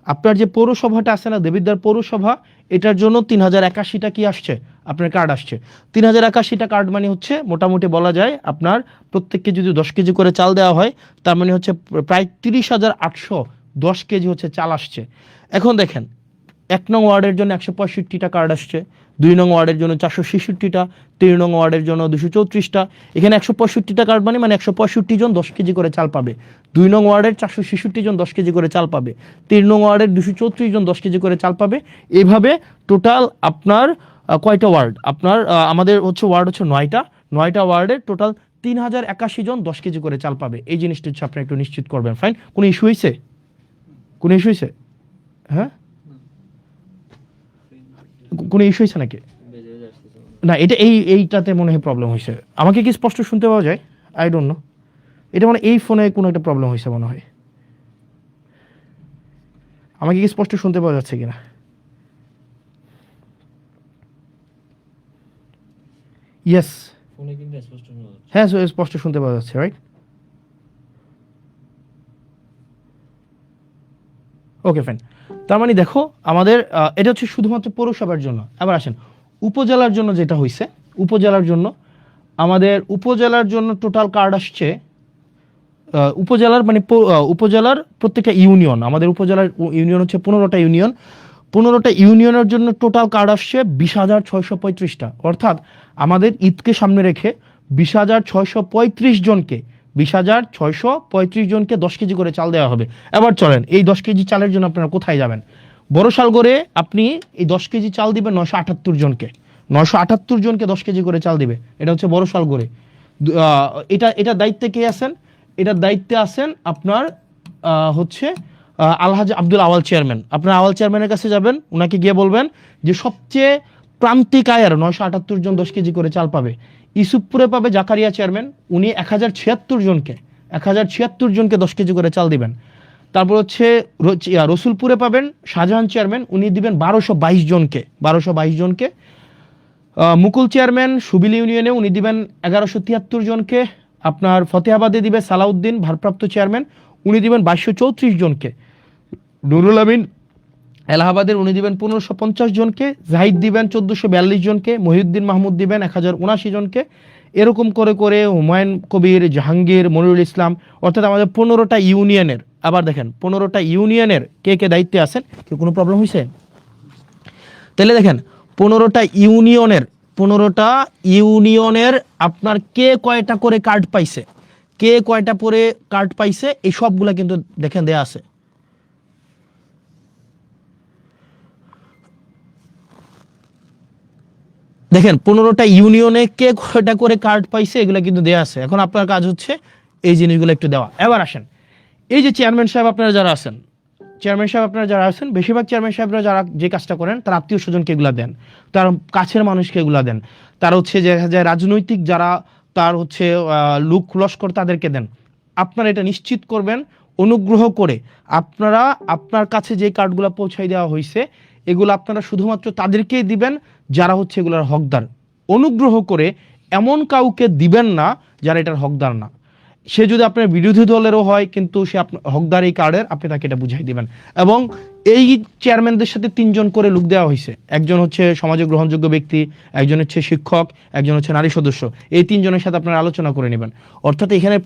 আপনার যে পৌরসভাটা আছে না, দেবিদ্বার পৌরসভা, এটার জন্য 3081টা কি আসছে, আপনার কার্ড আসছে। 3081টা কার্ড মানে হচ্ছে মোটামুটি বলা যায় আপনার প্রত্যেককে যদি 10 কেজি করে চাল দেওয়া হয়, তার মানে হচ্ছে প্রায় 30,810 কেজি হচ্ছে চাল আসছে। এখন দেখেন, 1 নং ওয়ার্ডের জন্য 165টা কার্ড আসছে, 2 নং ওয়ার্ডের জন্য 466টা, 3 নং ওয়ার্ডের জন্য 234টা। এখানে 165টা কার্ড মানে 165 জন 10 কেজি করে চাল পাবে। 2 নং ওয়ার্ডের 466 জন 10 কেজি করে চাল পাবে। 3 নং ওয়ার্ডের 234 জন 10 কেজি করে চাল পাবে। এইভাবে টোটাল আপনার কয়টা ওয়ার্ড, আপনার আমাদের হচ্ছে ওয়ার্ড হচ্ছে 9টা ওয়ার্ডের টোটাল 3081 জন 10 কেজি করে চাল পাবে। এই জিনিসটা হচ্ছে আপনি একটু নিশ্চিত করবেন। ফাইন। কোনো ইস্যু হয়েছে? কোনো ইস্যু হয়েছে? হ্যাঁ, কোনো ইস্যু হয়েছে নাকি? না, এটা এইটাতে মনে হয় প্রবলেম হয়েছে। আমাকে কি স্পষ্ট শুনতে পাওয়া যায়? আই ডোন্ট নো, এটা মানে এই ফোনে কোনো একটা প্রবলেম হয়েছে মনে হয়। আমাকে কি স্পষ্ট শুনতে পাওয়া যাচ্ছে কিনা? ইয়েস, হ্যাঁ স্পষ্ট শুনতে পাওয়া যাচ্ছে, রাইট? Okay fine. তার মানে দেখো, আমাদের এটা হচ্ছে শুধুমাত্র পৌরসভার জন্য। আবার আসেন উপজেলার জন্য, যেটা হয়েছে উপজেলার জন্য, আমাদের উপজেলার জন্য টোটাল কার্ড আসছে, উপজেলার মানে উপজেলার প্রত্যেকটা ইউনিয়ন, আমাদের উপজেলার ইউনিয়ন হচ্ছে 15টা ইউনিয়ন। 15টা ইউনিয়নের জন্য টোটাল কার্ড আসছে 20,635টা। অর্থাৎ আমাদের ঈদকে সামনে রেখে 20,635 জনকে 20,635 জনকে 10 কেজি করে চাল দেওয়া হবে। এবার চলেন, এই 10 কেজি চালের জন্য আপনারা কোথায় যাবেন? বড়শালগড়ে আপনি এই 10 কেজি চাল দিবেন 978 জনকে। 978 জনকে 10 কেজি করে চাল দিবে। এটা হচ্ছে বড়শালগড়ে। এটা দায়িত্বে কে আছেন? এটার দায়িত্বে আছেন আপনার হচ্ছে আলহাজ আব্দুল আওয়াল চেয়ারম্যান। আপনার আওয়াল চেয়ারম্যানের কাছে যাবেন, ওনাকে গিয়ে বলবেন যে সবচেয়ে প্রান্তিক আয়ের 978 জন 10 কেজি করে চাল পাবে। ইসুফপুরে পাবে জাকারিয়া চেয়ারম্যান, উনি 1076 জনকে 1076 জনকে 10 কেজি করে চাল দিবেন। তারপর হচ্ছে রসুলপুরে পাবেন শাহজাহান চেয়ারম্যান, উনি দিবেন 1222 জনকে। মুকুল চেয়ারম্যান সুবিলি ইউনিয়নে উনি দিবেন 1173 জনকে। আপনার ফতেহাবাদে দিবে সালাউদ্দিন ভারপ্রাপ্ত চেয়ারম্যান, উনি দিবেন 2234 জনকে। নুরুল আমিন এলাহাবাদের উনি দিবেন 1550 জনকে। জাহিদ দিবেন 1442 জনকে। মহিউদ্দিন মাহমুদ দিবেন 1079 জনকে। এরকম করে করে হুমায়ুন কবির, জাহাঙ্গীর, মনিরুল ইসলাম, অর্থাৎ আমাদের 15টা ইউনিয়নের, আবার দেখেন 15টা ইউনিয়নের কে কে দায়িত্বে আছেন, কেউ কোনো প্রবলেম হয়েছে? তাহলে দেখেন 15টা ইউনিয়নের আপনার কে কয়টা করে কার্ড পাইছে, কে কয়টা করে কার্ড পাইছে, এই সবগুলা কিন্তু দেখেন দেয়া আছে। দেখেন 15টা ইউনিয়নে কে কয়টা করে কার্ড পাইছে এগুলো কিন্তু দেয়া আছে। এখন আপনার কাজ হচ্ছে এই জিনিসগুলো একটু দেওয়া। এবার আসেন, এই যে চেয়ারম্যান সাহেব আপনারা যারা আছেন, বেশিরভাগ চেয়ারম্যান সাহেবরা যারা যে কাজটা করেন তার আত্মীয় স্বজনকে এগুলা দেন, তার কাছের মানুষকে এগুলা দেন, তার হচ্ছে যে রাজনৈতিক যারা তার হচ্ছে লোক লস্কর তাদেরকে দেন। আপনারা এটা নিশ্চিত করবেন অনুগ্রহ করে আপনারা আপনার কাছে যে কার্ডগুলো পৌঁছাই দেওয়া হয়েছে এগুলো আপনারা শুধুমাত্র তাদেরকেই দিবেন যারা হচ্ছে এগুলোর হকদার। অনুগ্রহ করে এমন কাউকে দিবেন না যারা এটার হকদার না। সে যদি আপনার বিরোধী দলেরও হয় কিন্তু সে হকদার এই কার্ডের, আপনি তাকে এটা বুঝাই দিবেন। এবং এই চেয়ারম্যানদের সাথে 3 জন করে লোক দেওয়া হয়েছে, একজন হচ্ছে সমাজে গ্রহণযোগ্য ব্যক্তি, একজন হচ্ছে শিক্ষক, একজন হচ্ছে নারী সদস্য। এই 3 জনের সাথে আপনারা আলোচনা করে নেবেন। অর্থাৎ এখানে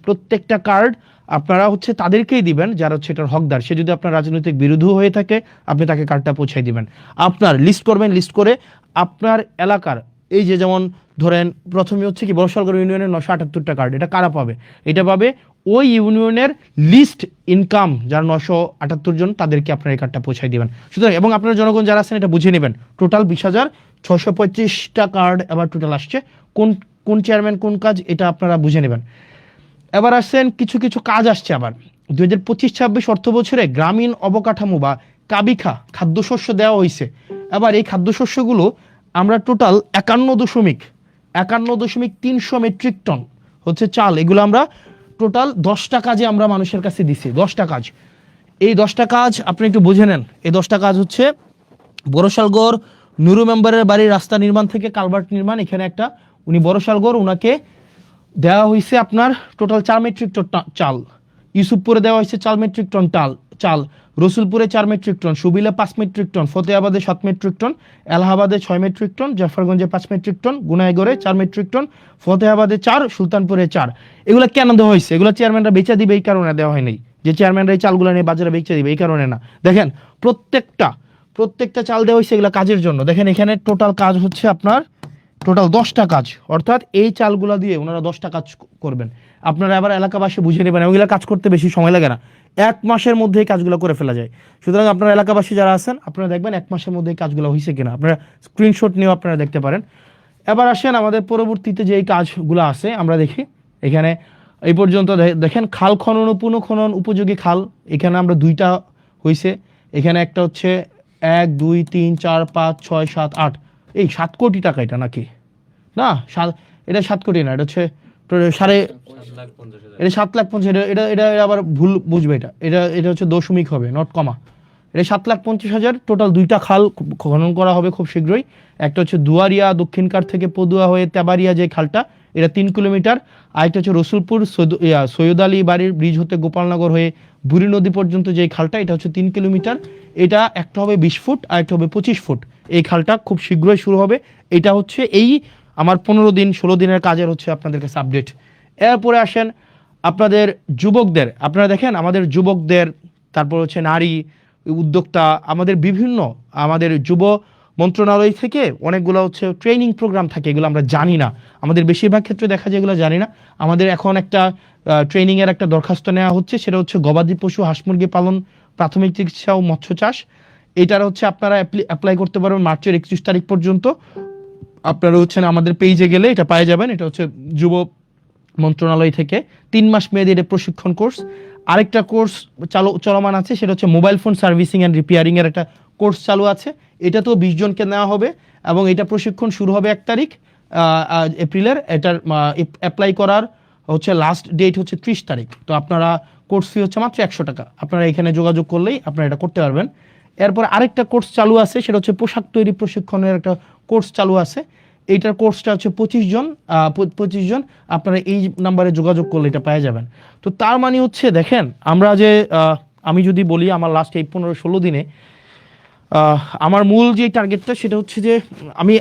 প্রত্যেকটা কার্ড আপনারা হচ্ছে তাদেরকেই দিবেন যারা হচ্ছে এটার হকদার। সে যদি আপনার রাজনৈতিক বিরোধী হয়ে থাকে আপনি তাকে কার্ডটা পৌঁছাই দিবেন। আপনার লিস্ট করবেন, লিস্ট করে আপনার এলাকার এই যে যেমন ধরেন প্রথমে হচ্ছে কি বরশালগড় ইউনিয়নের 978টা কার্ড, এটা কারা পাবে? এটা পাবে ওই ইউনিয়নের লিস্ট ইনকাম যারা 978 জন, তাদেরকে আপনার এই কার্ডটা পৌঁছাই দিবেন। সুতরাং এবং আপনারা জনগণ যারা আছেন এটা বুঝে নেবেন, টোটাল 20,625টা কার্ড এবার টোটাল আসছে। কোন চেয়ারম্যান কোন কাজ এটা আপনারা বুঝে নেবেন। এবার আসছেন কিছু কিছু কাজ আসছে আবার 2025-26 অর্থ বছরে গ্রামীণ অবকাঠামো বা কাবিখা খাদ্যশস্য দেওয়া হয়েছে। এবার এই খাদ্যশস্যগুলো আমরা টোটাল 51.300 মেট্রিক টন হচ্ছে চাল, এগুলো আমরা টোটাল 10টা কাজে আমরা মানুষের কাছে দিছি। 10টা কাজ, এই 10টা কাজ আপনি একটু বুঝে নেন। এই 10টা কাজ হচ্ছে বরশালগড় নুরু মেম্বারের বাড়ির রাস্তা নির্মাণ থেকে কালভার্ট নির্মাণ, এখানে একটা উনি বরশালগড় ওনাকে দেওয়া হয়েছে আপনার টোটাল 4 মেট্রিক টন চাল। ইউসুফপুরে দেওয়া হয়েছে 4 মেট্রিক টন চাল। রসুলপুরে 4 মেট্রিক টন, সুবিলে 5 মেট্রিক টন, ফতেহাবাদে 7 মেট্রিক টন, এলাহাবাদে 6 মেট্রিক টন, জাফরগঞ্জে 5 মেট্রিক টন, গুনাইগড়ে 4 মেট্রিক টন, ফতেহাবাদে 4, সুলতানপুরে 4। এগুলো কেন দেওয়া হয়েছে? এগুলো চেয়ারম্যানরা বেচা দিবে এই কারণে দেওয়া হয় নাই, যে চেয়ারম্যানরা এই চালগুলো নিয়ে বাজারে বেচা দিবে এই কারণে না। দেখেন প্রত্যেকটা চাল দেওয়া হয়েছে এগুলো কাজের জন্য। দেখেন এখানে টোটাল কাজ হচ্ছে আপনার টোটাল 10টা কাজ, অর্থাৎ এই চালগুলো দিয়ে ওনারা 10টা কাজ করবেন। আপনারা আবার এলাকাবাসী বুঝে নেবেন, ওইগুলো কাজ করতে বেশি সময় লাগে না, 1 মাসের মধ্যে এই কাজগুলো করে ফেলা যায়। সুতরাং আপনারা এলাকাবাসী যারা আছেন আপনারা দেখবেন 1 মাসের মধ্যে এই কাজগুলো হয়েছে কিনা, আপনারা স্ক্রিনশট নিয়েও আপনারা দেখতে পারেন। এবার আসেন আমাদের পরবর্তীতে যে এই কাজগুলো আছে আমরা দেখি। এখানে এই পর্যন্ত দেখেন খাল খনন ও পুনঃখনন উপযোগী খাল, এখানে আমরা 2টা হয়েছে। এখানে একটা হচ্ছে 1 2 3 4 5 6 7 8, এই 7 কোটি টাকা এটা নাকি না, এটা 7 কোটি না, এটা হচ্ছে এটা 7,50,000, এটা আবার ভুল বুঝবে, এটা হচ্ছে দশমিক হবে, নট কমা। এটা 7,50,000 টোটাল। 2টা খাল খনন করা হবে খুব শীঘ্রই। একটা হচ্ছে দুয়ারিয়া দক্ষিণকার থেকে পদুয়া হয়ে তেবারিয়া যে খালটা, এটা 3 কিলোমিটার। আরেকটা হচ্ছে রসুলপুর সৈয়দ আলী বাড়ির ব্রিজ হতে গোপালনগর হয়ে বুড়ি নদী পর্যন্ত যে খালটা, এটা হচ্ছে 3 কিলোমিটার। এটা একটা হবে 20 ফুট আর একটা হবে 25 ফুট। এই খালটা খুব শীঘ্রই শুরু হবে। এটা হচ্ছে এই আমার 15 দিন 16 দিনের কাজের হচ্ছে আপনাদের কাছে আপডেট। এরপরে আসেন আপনাদের যুবকদের, আপনারা দেখেন আমাদের যুবকদের, তারপর হচ্ছে নারী উদ্যোক্তা, আমাদের যুব মন্ত্রণালয় থেকে অনেকগুলো হচ্ছে ট্রেনিং প্রোগ্রাম থাকে, এগুলো আমরা জানি না। আমাদের বেশিরভাগ ক্ষেত্রে দেখা যায় এগুলো জানি না। আমাদের এখন একটা ট্রেনিংয়ের একটা দরখাস্ত নেওয়া হচ্ছে, সেটা হচ্ছে গবাদি পশু হাঁস মুরগি পালন, প্রাথমিক চিকিৎসা ও মৎস্য চাষ। এটার হচ্ছে আপনারা অ্যাপ্লাই করতে পারবেন মার্চের 31 তারিখ পর্যন্ত। আপনারা হচ্ছেন আমাদের পেজে গেলে এটা পেয়ে যাবেন। এটা হচ্ছে যুব মন্ত্রণালয় থেকে 3 মাস মেয়াদী এটা প্রশিক্ষণ কোর্স। আরেকটা কোর্স চলমান আছে, সেটা হচ্ছে mobile phone servicing and repairing এর একটা কোর্স চালু আছে। এটা তো 20 জনকে নেওয়া হবে এবং এটা প্রশিক্ষণ শুরু হবে 1 তারিখ এপ্রিলের। এটার অ্যাপ্লাই করার হচ্ছে লাস্ট ডেট হচ্ছে 30 তারিখ। তো আপনারা কোর্স ফি হচ্ছে মাত্র 100 টাকা। আপনারা এখানে যোগাযোগ করলেই আপনারা এটা করতে পারবেন। এরপর আরেকটা কোর্স চালু আছে, সেটা হচ্ছে পোশাক তৈরি প্রশিক্ষণের একটা কোর্স চালু আছে। এইটার কোর্সটা হচ্ছে 25 জন আপনারা এই নাম্বারে যোগাযোগ করলে এটা পেয়ে যাবেন। তো তার মানে হচ্ছে দেখেন, আমরা যে আমি যদি বলি আমার লাস্ট এই 15-16 দিনে আমার মূল যে টার্গেটটা সেটা হচ্ছে যে আমি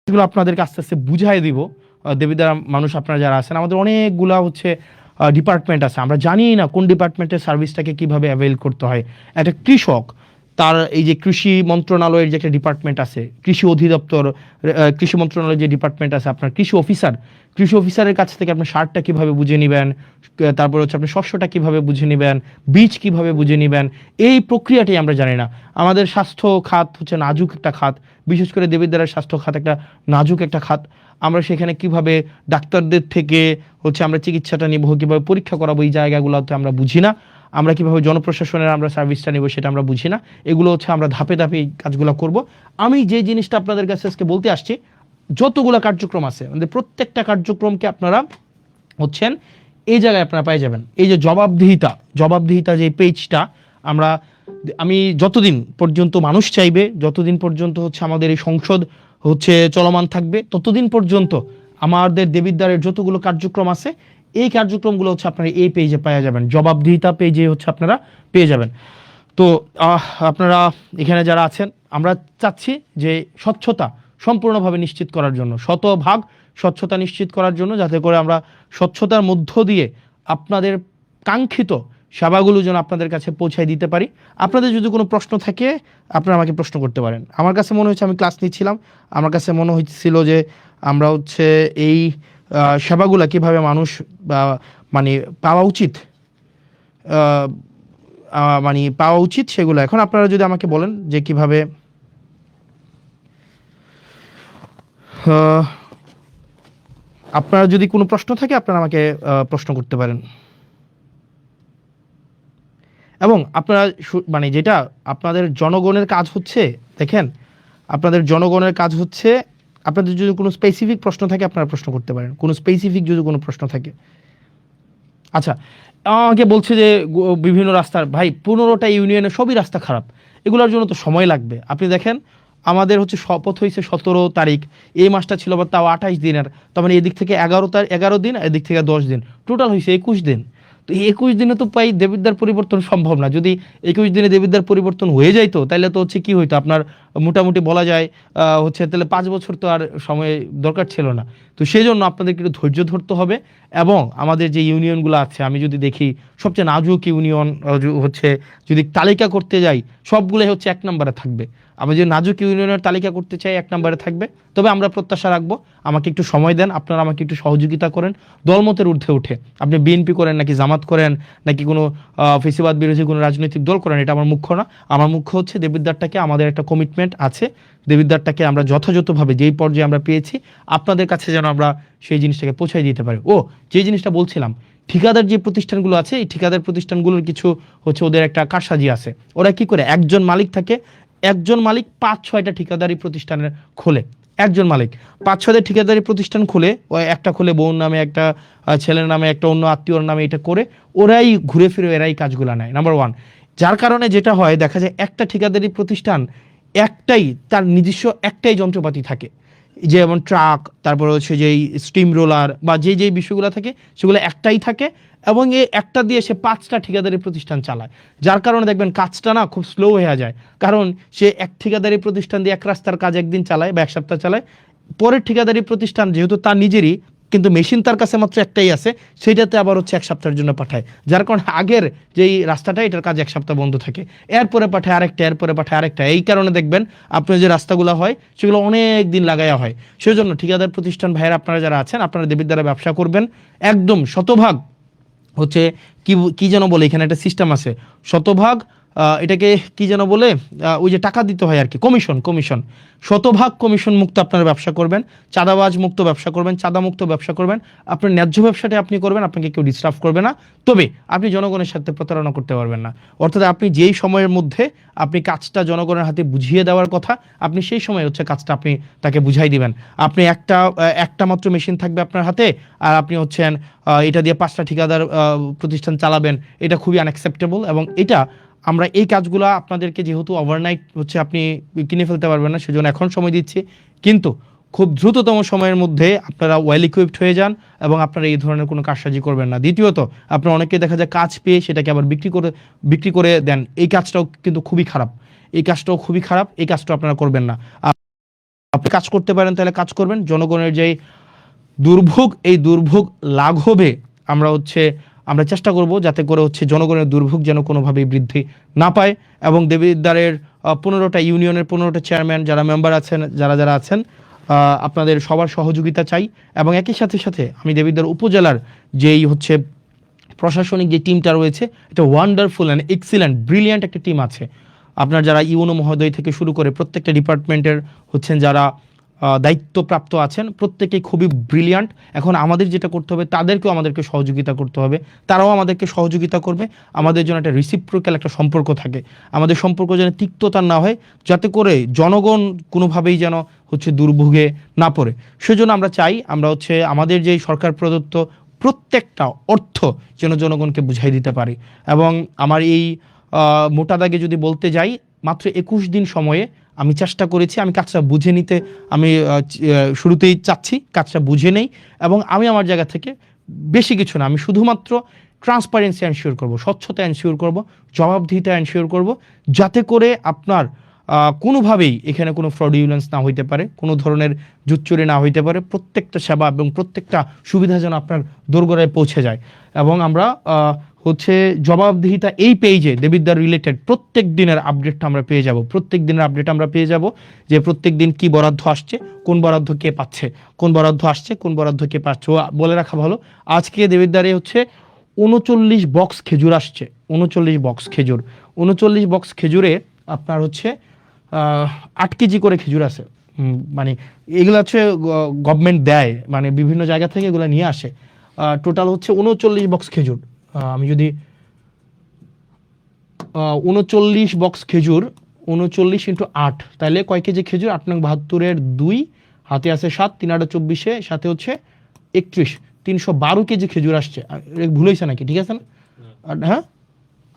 যেগুলো আপনাদেরকে আস্তে আস্তে বুঝাই দিব। দেবিদ্বার মানুষ আপনারা যারা আছেন, আমাদের অনেকগুলা হচ্ছে ডিপার্টমেন্ট আছে, আমরা জানি না কোন ডিপার্টমেন্টের সার্ভিসটাকে কিভাবে অ্যাভেল করতে হয়। একটা কৃষক, তার এই যে কৃষি মন্ত্রণালয়ের যে একটা ডিপার্টমেন্ট আছে, কৃষি অধিদপ্তর, কৃষি মন্ত্রণালয়ের যে ডিপার্টমেন্ট আছে, আপনার কৃষি অফিসারের কাছ থেকে আপনার সারটা কিভাবে বুঝে নেবেন, তারপর হচ্ছে আপনি শস্যটা কিভাবে বুঝে নেবেন, বীজ কিভাবে বুঝে নেবেন, এই প্রক্রিয়াটাই আমরা জানি না। আমাদের স্বাস্থ্য খাত হচ্ছে নাজুক একটা খাত, বিশেষ করে দেবিদ্বারের স্বাস্থ্য খাত একটা নাজুক একটা খাত। আমরা সেখানে কিভাবে ডাক্তারদের থেকে হচ্ছে আমরা চিকিৎসাটা নিব, কিভাবে পরীক্ষা করাবো, এই জায়গাগুলোতে আমরা বুঝি না। আমরা কিভাবে জনপ্রশাসনের আমরা সার্ভিসটা নিব সেটা আমরা বুঝি না। এগুলো হচ্ছে আমরা ধাপে ধাপে এই কাজগুলো করব। আমি যে জিনিসটা আপনাদের কাছে আজকে বলতে আসছি, যতগুলো কার্যক্রম আছে আমাদের প্রত্যেকটা কার্যক্রমকে আপনারা হচ্ছেন এই জায়গায় আপনারা পেয়ে যাবেন। এই যে জবাবদিহিতা যে পেজটা আমি যতদিন পর্যন্ত মানুষ চাইবে, যতদিন পর্যন্ত হচ্ছে আমাদের এই সংসদ হচ্ছে চলমান থাকবে, ততদিন পর্যন্ত আমাদের দেবিদ্বারের যতগুলো কার্যক্রম আছে এই কার্যক্রমগুলো হচ্ছে আপনারা এই পেজে পেয়ে যাবেন, জবাবদিহিতা পেজে হচ্ছে আপনারা পেয়ে যাবেন। তো আপনারা এখানে যারা আছেন, আমরা চাচ্ছি যে স্বচ্ছতা সম্পূর্ণভাবে নিশ্চিত করার জন্য, শতভাগ স্বচ্ছতা নিশ্চিত করার জন্য, যাতে করে আমরা স্বচ্ছতার মধ্য দিয়ে আপনাদের কাঙ্ক্ষিত সেবাগুলো যেন আপনাদের কাছে পৌঁছায় দিতে পারি। আপনাদের যদি কোনো প্রশ্ন থাকে আপনারা আমাকে প্রশ্ন করতে পারেন। আমার কাছে মনে হচ্ছে, আমি ক্লাস নিচ্ছিলাম, আমার কাছে মনে হচ্ছিল যে আমরা হচ্ছে এই সেবাগুলো কিভাবে মানুষ মানে পাওয়া উচিত সেগুলো এখন আপনারা যদি আমাকে বলেন যে কিভাবে আপনারা যদি কোনো প্রশ্ন থাকে আপনারা আমাকে প্রশ্ন করতে পারেন। এবং আপনারা মানে যেটা আপনাদের জনগণের কাজ হচ্ছে, দেখেন আপনাদের জনগণের কাজ হচ্ছে, আপনাদের যদি কোনো স্পেসিফিক প্রশ্ন থাকে আপনারা প্রশ্ন করতে পারেন, কোনো স্পেসিফিক যদি কোনো প্রশ্ন থাকে। আচ্ছা, আমাকে বলছে যে বিভিন্ন রাস্তার, ভাই 15টা ইউনিয়নে সবই রাস্তা খারাপ, এগুলোর জন্য তো সময় লাগবে। আপনি দেখেন আমাদের হচ্ছে শপথ হয়েছে 17 তারিখ, এই মাসটা ছিল আবার তাও 28 দিনের, তার মানে এদিক থেকে 11 দিন, এদিক থেকে 10 দিন, টোটাল হয়েছে 21 দিন। তো 21 দিনে তো প্রায় দেবিদ্বার পরিবর্তন সম্ভব না। যদি 21 দিনে দেবিদ্বার পরিবর্তন হয়ে যাইতো তাহলে তো হচ্ছে কি হইতো, আপনার মোটামুটি বলা যায় হচ্ছে তাহলে 5 বছর তো আর সময় দরকার ছিল না। তো সেই জন্য আপনাদেরকে একটু ধৈর্য ধরতে হবে। এবং আমাদের যে ইউনিয়নগুলো আছে, আমি যদি দেখি সবচেয়ে নাজুক ইউনিয়ন হচ্ছে, যদি তালিকা করতে যাই সবগুলোই হচ্ছে 1 নম্বরে থাকবে। আমি যদি নাজুক ইউনিয়নের তালিকা করতে চাই 1 নম্বরে থাকবে। তবে আমরা প্রত্যাশা রাখবো, আমাকে একটু সময় দেন, আপনারা আমাকে একটু সহযোগিতা করেন। দলমতের ঊর্ধ্বে উঠে আপনি বিএনপি করেন নাকি জামাত করেন নাকি কোনো ফেসিবাদ বিরোধী কোনো রাজনৈতিক দল করেন, এটা আমার মুখ্য না। আমার মুখ্য হচ্ছে দেবিদ্বারটাকে, আমাদের একটা কমিটমেন্ট আছে, দেবিদ্বারটাকে আমরা যথাযথভাবে যেই পর্যায়ে আমরা পেয়েছি আপনাদের কাছে যেন আমরা সেই জিনিসটাকে পৌঁছাই দিতে পারি। যে জিনিসটা বলছিলাম, ঠিকাদার যে প্রতিষ্ঠানগুলো আছে, এই ঠিকাদার প্রতিষ্ঠানগুলোর কিছু হচ্ছে ওদের একটা কারসাজি আছে। ওরা কি করে, একজন মালিক 5-6টা ঠিকাদারি প্রতিষ্ঠানের খোলে। একজন মালিক 5-6টা ঠিকাদারি প্রতিষ্ঠান খুলে, ওই একটা খুলে বোন নামে, একটা ছেলের নামে, একটা অন্য আত্মীয়র নামে, এটা করে ওরাই ঘুরে ফিরে এরাই কাজগুলো নেয়, নাম্বার 1। যার কারণে যেটা হয়, দেখা যায় একটা ঠিকাদারি প্রতিষ্ঠান তার নিজস্ব একটাই যন্ত্রপাতি থাকে, যেমন ট্রাক, তারপর হচ্ছে যেই স্টিম রোলার বা যেই বিষয়গুলো থাকে সেগুলো একটাই থাকে, এবং এই একটা দিয়ে সে 5টা ঠিকাদারি প্রতিষ্ঠান চালায়। যার কারণে দেখবেন কাজটা না খুব স্লো হয়ে যায়, কারণ সে এক ঠিকাদারি প্রতিষ্ঠান দিয়ে এক রাস্তার কাজ একদিন চালায় বা 1 সপ্তাহ চালায়, পরের ঠিকাদারি প্রতিষ্ঠান যেহেতু তার নিজেরই, কিন্তু মেশিন তার কাছে মাত্র একটাই আছে, সেইটাতে আবার হচ্ছে 1 সপ্তাহের জন্য পাঠায়। যার কারণে আগের যেই রাস্তাটা, এটার কাজ 1 সপ্তাহ বন্ধ থাকে, এরপরে পাঠায় আরেকটা। এই কারণে দেখবেন আপনার যে রাস্তাগুলো হয় সেগুলো অনেক দিন লাগায়া হয়। সেই জন্য ঠিকাদার প্রতিষ্ঠান ভাইয়েরা আপনারা যারা আছেন, আপনারা দেবিদ্বারে ব্যবসা করবেন, একদম শতভাগ হচ্ছে কি যেন বলে, এখানে একটা সিস্টেম আছে, শতভাগ এটাকে কি যেন বলে, ওই যে টাকা দিতে হয় আর কি, কমিশন, শতভাগ কমিশন মুক্ত আপনারা ব্যবসা করবেন, চাঁদাবাজ মুক্ত ব্যবসা করবেন, চাঁদা মুক্ত ব্যবসা করবেন, আপনার ন্যায্য ব্যবসাটা আপনি করবেন, আপনাকে কেউ ডিস্টার্ব করবে না। তবে আপনি জনগণের সাথে প্রতারণা করতে পারবেন না। অর্থাৎ আপনি যেই সময়ের মধ্যে আপনি কাজটা জনগণের হাতে বুঝিয়ে দেওয়ার কথা, আপনি সেই সময় হচ্ছে কাজটা আপনি তাকে বুঝাই দিবেন। আপনি একটা মাত্র মেশিন থাকবে আপনার হাতে, আর আপনি হচ্ছেন এটা দিয়ে 5টা ঠিকাদার প্রতিষ্ঠান চালাবেন, এটা খুবই আনএক্সেপ্টেবল। এবং এটা আমরা এই কাজগুলো আপনাদেরকে যেহেতু ওভারনাইট হচ্ছে আপনি কিনে ফেলতে পারবেন না, সেজন্য এখন সময় দিচ্ছি, কিন্তু খুব দ্রুততম সময়ের মধ্যে আপনারা ওয়েল ইকুইপড হয়ে যান এবং আপনারা এই ধরনের কোনো কারসাজি করবেন না। দ্বিতীয়ত, আপনারা অনেকে দেখা যায় কাজ পেয়ে সেটাকে আবার বিক্রি করে দেন, এই কাজটাও কিন্তু খুবই খারাপ, এই কাজটাও আপনারা করবেন না। আপনি কাজ করতে পারেন তাহলে কাজ করবেন, জনগণের যে দুর্ভোগ, এই দুর্ভোগ লাঘবে আমরা চেষ্টা করব যাতে করে হচ্ছে জনগণের দুর্ভোগ যেন কোনোভাবেই বৃদ্ধি না পায়। এবং দেবিদ্বারের 15টা ইউনিয়নের 15টা চেয়ারম্যান যারা মেম্বার আছেন, যারা আছেন, আপনাদের সবার সহযোগিতা চাই। এবং একই সাথে আমি দেবিদ্বার উপজেলার যেই হচ্ছে প্রশাসনিক যে টিমটা রয়েছে, এটা ওয়ান্ডারফুল অ্যান্ড এক্সিলেন্ট ব্রিলিয়ান্ট একটা টিম আছে। আপনার যারা ইউনো মহোদয় থেকে শুরু করে প্রত্যেকটা ডিপার্টমেন্টের হচ্ছেন যারা দায়িত্বপ্রাপ্ত আছেন, প্রত্যেকেই খুবই ব্রিলিয়ান্ট। এখন আমাদের যেটা করতে হবে, তাদেরকেও আমাদেরকে সহযোগিতা করতে হবে, তারাও আমাদেরকে সহযোগিতা করবে। আমাদের জন্য একটা রিসিপ্রোকাল একটা সম্পর্ক থাকে, আমাদের সম্পর্ক যেন তিক্ততা না হয়, যাতে করে জনগণ কোনোভাবেই যেন হচ্ছে দুর্ভোগে না পড়ে। সেজন্য আমরা চাই আমরা হচ্ছে আমাদের যেই সরকার প্রদত্ত প্রত্যেকটা অর্থ যেন জনগণকে বুঝাই দিতে পারি। এবং আমার এই মোটা দাগে যদি বলতে যাই, মাত্র 21 দিন সময়ে আমি চেষ্টা করেছি, আমি কাজটা বুঝে নিতে আমি শুরুতেই চাচ্ছি কাজটা বুঝে নেই। এবং আমি আমার জায়গা থেকে বেশি কিছু না, আমি শুধুমাত্র ট্রান্সপারেন্সি এনশিওর করব, স্বচ্ছতা এনশিওর করব, জবাবদিহিতা এনশিওর করব, যাতে করে আপনার কোনোভাবেই এখানে কোনো ফ্রডুলেন্স না হইতে পারে, কোনো ধরনের জুচ্চুরি না হইতে পারে। প্রত্যেকটা সেবা এবং প্রত্যেকটা সুবিধা যেন আপনার দোরগোড়ায় পৌঁছে যায়। এবং আমরা হচ্ছে জবাবদিহিতা এই পেজে দেবিদ্বার রিলেটেড প্রত্যেক দিনের আপডেটটা আমরা পেয়ে যাব, প্রত্যেক দিনের আপডেট আমরা পেয়ে যাব, যে প্রত্যেক দিন কি বরাদ্দ আসছে, কোন বরাদ্দ কে পাচ্ছে, কোন বরাদ্দ আসছে, কোন বরাদ্দ কে পাচ্ছে। বলে রাখা ভালো, আজকে দেবিদ্বারে হচ্ছে 39 বক্স খেজুর আসছে, 39 বক্স খেজুর। 39 বক্স খেজুরে আপনার হচ্ছে 8 কেজি করে খেজুর আছে। মানে এগুলো হচ্ছে গভর্নমেন্ট দেয়, মানে বিভিন্ন জায়গা থেকে এগুলো নিয়ে আসে। টোটাল হচ্ছে 39 বক্স খেজুর। আমি যদি 39 বক্স খেজুর 39 × 8, তাহলে কয় কেজি খেজুর? 8 নং 72-এর 2, হাতে আছে 7, 3 8 24, সাথে হচ্ছে 31, 312 কেজি খেজুর আসছে। ভুল হয়েছে নাকি? ঠিক আছে না? হ্যাঁ,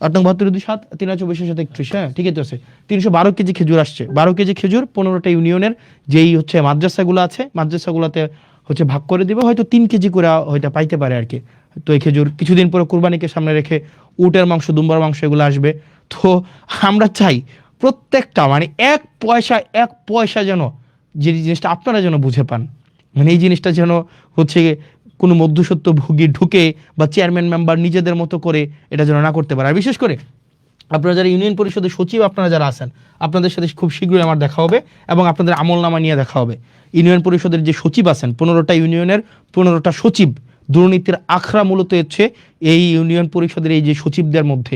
8 নং 72-এর 2, 7, 3 8 24, সাথে 31, হ্যাঁ ঠিকই তো আছে। 312 কেজি খেজুর আসছে। 12 কেজি খেজুর 15টা ইউনিয়নের যেই হচ্ছে মাদ্রাসাগুলো আছে, মাদ্রাসাগুলোতে হচ্ছে ভাগ করে দিবে, হয়তো 3 কেজি করে হয়তো পাইতে পারে আর কি। তো এই খেজুর কিছুদিন পরে কুরবানিকে সামনে রেখে উটের মাংস, দুম্বার মাংস এগুলো আসবে। তো আমরা চাই প্রত্যেকটা মানে এক পয়সা যেন, যে জিনিসটা আপনারা যেন বুঝে পান, মানে এই জিনিসটা যেন হচ্ছে কোনো মধ্যসত্ত্ব ভোগী ঢুকে বা চেয়ারম্যান মেম্বার নিজেদের মতো করে এটা যেন না করতে পারে। আর বিশেষ করে আপনারা যারা ইউনিয়ন পরিষদের সচিব, আপনারা যারা আছেন, আপনাদের সাথে খুব শীঘ্রই আমার দেখা হবে এবং আপনাদের আমলনামা নিয়ে দেখা হবে। ইউনিয়ন পরিষদের যে সচিব আছেন, 15টা ইউনিয়নের 15টা সচিব, দুর্নীতির আখড়া মূলত হচ্ছে এই ইউনিয়ন পরিষদের এই যে সচিবদের মধ্যে।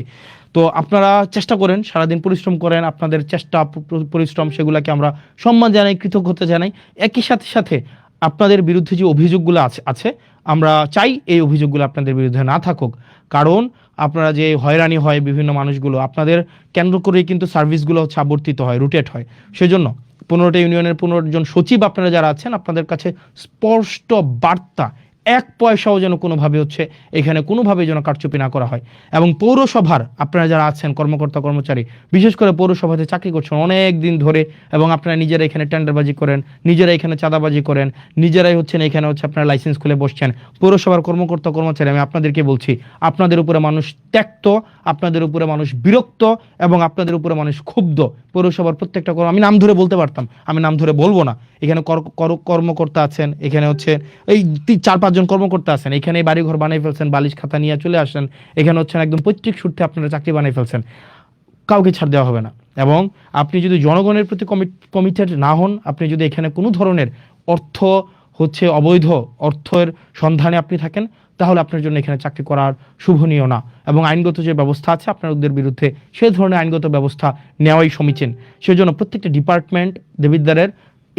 তো আপনারা চেষ্টা করেন, সারাদিন পরিশ্রম করেন, আপনাদের চেষ্টা পরিশ্রম সেগুলোকে আমরা সম্মান জানাই, কৃতজ্ঞতা জানাই। একই সাথে আপনাদের বিরুদ্ধে যে অভিযোগগুলো আছে আমরা চাই এই অভিযোগগুলো আপনাদের বিরুদ্ধে না থাকুক। কারণ আপনারা যে হয়রানি হয় বিভিন্ন মানুষগুলো, আপনাদের কেন্দ্র করেই কিন্তু সার্ভিসগুলো হচ্ছে আবর্তিত হয়, রুটেট হয়। সেজন্য 15টা ইউনিয়নের 15 জন সচিব আপনারা যারা আছেন, আপনাদের কাছে স্পষ্ট বার্তা, 1 পয়সাও যেন কোনোভাবে হচ্ছে এখানে কোনোভাবে যেন কারচুপি না করা হয়। এবং পৌরসভার আপনারা যারা আছেন কর্মকর্তা কর্মচারী, বিশেষ করে পৌরসভাতে চাকরি করছেন অনেক দিন ধরে, এবং আপনারা নিজেরা এখানে টেন্ডারবাজি করেন, নিজেরা এখানে চাঁদাবাজি করেন, নিজেরাই হচ্ছেন এখানে হচ্ছে আপনারা লাইসেন্স খুলে বসছেন। পৌরসভার কর্মকর্তা কর্মচারী, আমি আপনাদেরকে বলছি, আপনাদের উপরে মানুষ ত্যক্ত, আপনাদের উপরে মানুষ বিরক্ত এবং আপনাদের উপরে মানুষ ক্ষুব্ধ। পৌরসভার প্রত্যেকটা আমি নাম ধরে বলতে পারতাম, আমি নাম ধরে বলবো না। এখানে কর্মকর্তা আছেন, এখানে হচ্ছে এই 4-5 জন কর্মকর্তা আছেন, এখানে বাড়িঘর বানিয়ে ফেলছেন, বালিশ খাতা নিয়ে চলে আসেন, এখানে হচ্ছেন একদম পৈতৃক সূত্রে আপনারা চাকরি বানিয়ে ফেলছেন, কাউকে ছাড় দেওয়া হবে না। এবং আপনি যদি জনগণের প্রতি কমিটেড না হন, আপনি যদি এখানে কোনো ধরনের অর্থ হচ্ছে অবৈধ অর্থের সন্ধানে আপনি থাকেন, তাহলে আপনার জন্য এখানে চাকরি করার শুভনীয় না। এবং আইনগত যে ব্যবস্থা আছে আপনাদের বিরুদ্ধে, সে ধরনের আইনগত ব্যবস্থা নেওয়াই সমীচীন। সেজন্য প্রত্যেকটা ডিপার্টমেন্ট দেবিদ্বারের,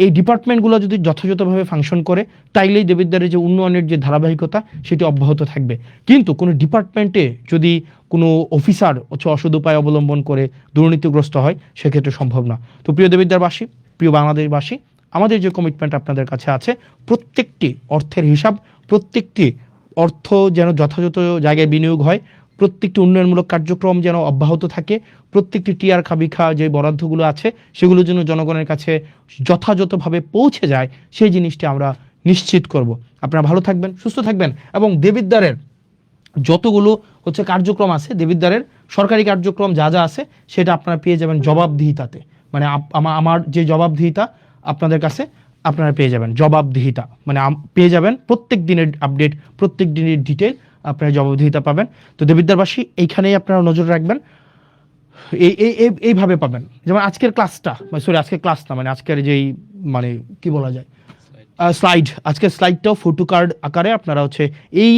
এই ডিপার্টমেন্টগুলো যদি যথাযথভাবে ফাংশন করে, তাইলেই দেবিদ্বারের যে উন্নয়নের যে ধারাবাহিকতা সেটি অব্যাহত থাকবে। কিন্তু কোনো ডিপার্টমেন্টে যদি কোনো অফিসার হচ্ছে অসৎ উপায় অবলম্বন করে দুর্নীতিগ্রস্ত হয়, সেক্ষেত্রে সম্ভব না। তো প্রিয় দেবিদ্বারবাসী, প্রিয় বাংলাদেশবাসী, আমাদের যে কমিটমেন্ট আপনাদের কাছে আছে, প্রত্যেকটি অর্থের হিসাব, প্রত্যেকটি অর্থ যেন যথাযথ জায়গায় বিনিয়োগ হয়, প্রত্যেকটি উন্নয়নমূলক কার্যক্রম যেন অব্যাহত থাকে, প্রত্যেকটি টিআর খাবিখা যে বরাদ্দগুলো আছে সেগুলো যেন জনগণের কাছে যথাযথভাবে পৌঁছে যায়, সেই জিনিসটি আমরা নিশ্চিত করব। আপনারা ভালো থাকবেন, সুস্থ থাকবেন, এবং দেবিদ্বারের যতগুলো হচ্ছে কার্যক্রম আছে, দেবিদ্বারের সরকারি কার্যক্রম যা যা আছে, সেটা আপনারা পেয়ে যাবেন জবাবদিহিতাতে। মানে আমার যে জবাবদিহিতা আপনাদের কাছে, আপনারা পেয়ে যাবেন জবাবদিহিতা, মানে পেয়ে যাবেন প্রত্যেক দিনের আপডেট, প্রত্যেক দিনের ডিটেল আপনারা জবাবদিহিতা পাবেন। তো দেবিদ্বারবাসী, এইখানেই আপনারা নজর রাখবেন, এইভাবে পাবেন। যেমন আজকের ক্লাসটা, সরি আজকের ক্লাস না, মানে আজকের যেই, মানে কি বলা যায়, স্লাইড, আজকের স্লাইডটাও ফটো কার্ড আকারে আপনারা হচ্ছে এই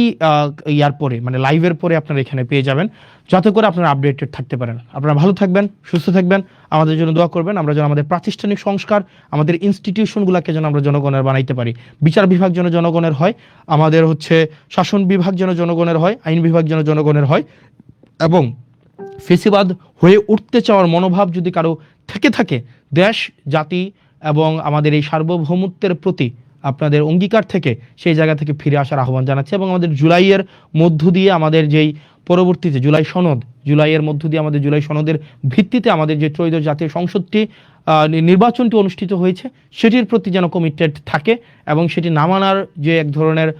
ইয়ার পরে, মানে লাইভের পরে আপনারা এখানে পেয়ে যাবেন, যাতে করে আপনারা আপডেটেড থাকতে পারেন। আপনারা ভালো থাকবেন, সুস্থ থাকবেন, আমাদের জন্য দোয়া করবেন। আমরা যেন আমাদের প্রাতিষ্ঠানিক সংস্কার, আমাদের ইনস্টিটিউশনগুলোকে যেন আমরা জনগণের বানাইতে পারি। বিচার বিভাগ যেন জনগণের হয়, আমাদের হচ্ছে শাসন বিভাগ যেন জনগণের হয়, আইন বিভাগ যেন জনগণের হয়, এবং ফেসিবাদ হয়ে উঠতে চাওয়ার মনোভাব যদি কারো থেকে থাকে, দেশ, জাতি এবং আমাদের এই সার্বভৌমত্বের প্রতি আপনাদের অঙ্গীকার থেকে সেই জায়গা থেকে ফিরে আসার আহ্বান জানাচ্ছি। এবং আমাদের জুলাইয়ের মধ্য দিয়ে আমাদের যেই পরবর্তীতে জুলাইয়ের মধ্য দিয়ে আমাদের জুলাই সনদের ভিত্তিতে আমাদের যে ত্রয়োদশ জাতীয় সংসদটি নির্বাচনটি অনুষ্ঠিত হয়েছে, সেটির প্রতি যেন কমিটেড থাকে, এবং সেটি না মানার যে এক ধরনের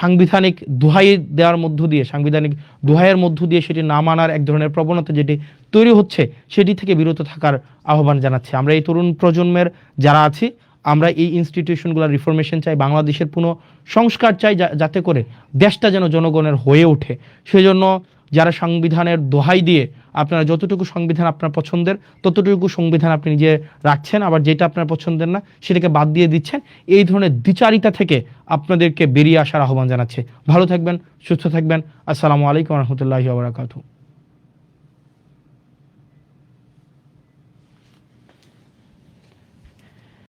সাংবিধানিক দোহাই দেওয়ার মধ্য দিয়ে, সাংবিধানিক দোহাইয়ের মধ্য দিয়ে সেটি না মানার এক ধরনের প্রবণতা যেটি তৈরি হচ্ছে, সেটি থেকে বিরত থাকার আহ্বান জানাচ্ছি। আমরা এই তরুণ প্রজন্মের যারা আছি, আমরা এই ইনস্টিটিউশনগুলোর রিফরমেশন চাই, বাংলাদেশের পুনঃ সংস্কার চাই, যাতে করে দেশটা যেন জনগণের হয়ে ওঠে। সেজন্য যারা সংবিধানের দোহাই দিয়ে আপনারা যতটুকু সংবিধান আপনার পছন্দের ততটুকু সংবিধান আপনি নিজে রাখছেন, আবার যেটা আপনার পছন্দের না সেটাকে বাদ দিয়ে দিচ্ছেন, এই ধরনের দ্বিচারিতা থেকে আপনাদেরকে বেরিয়ে আসার আহ্বান জানাচ্ছে। ভালো থাকবেন, সুস্থ থাকবেন। আসসালামু আলাইকুম ওয়া রাহমাতুল্লাহি ওয়া বারাকাতুহু।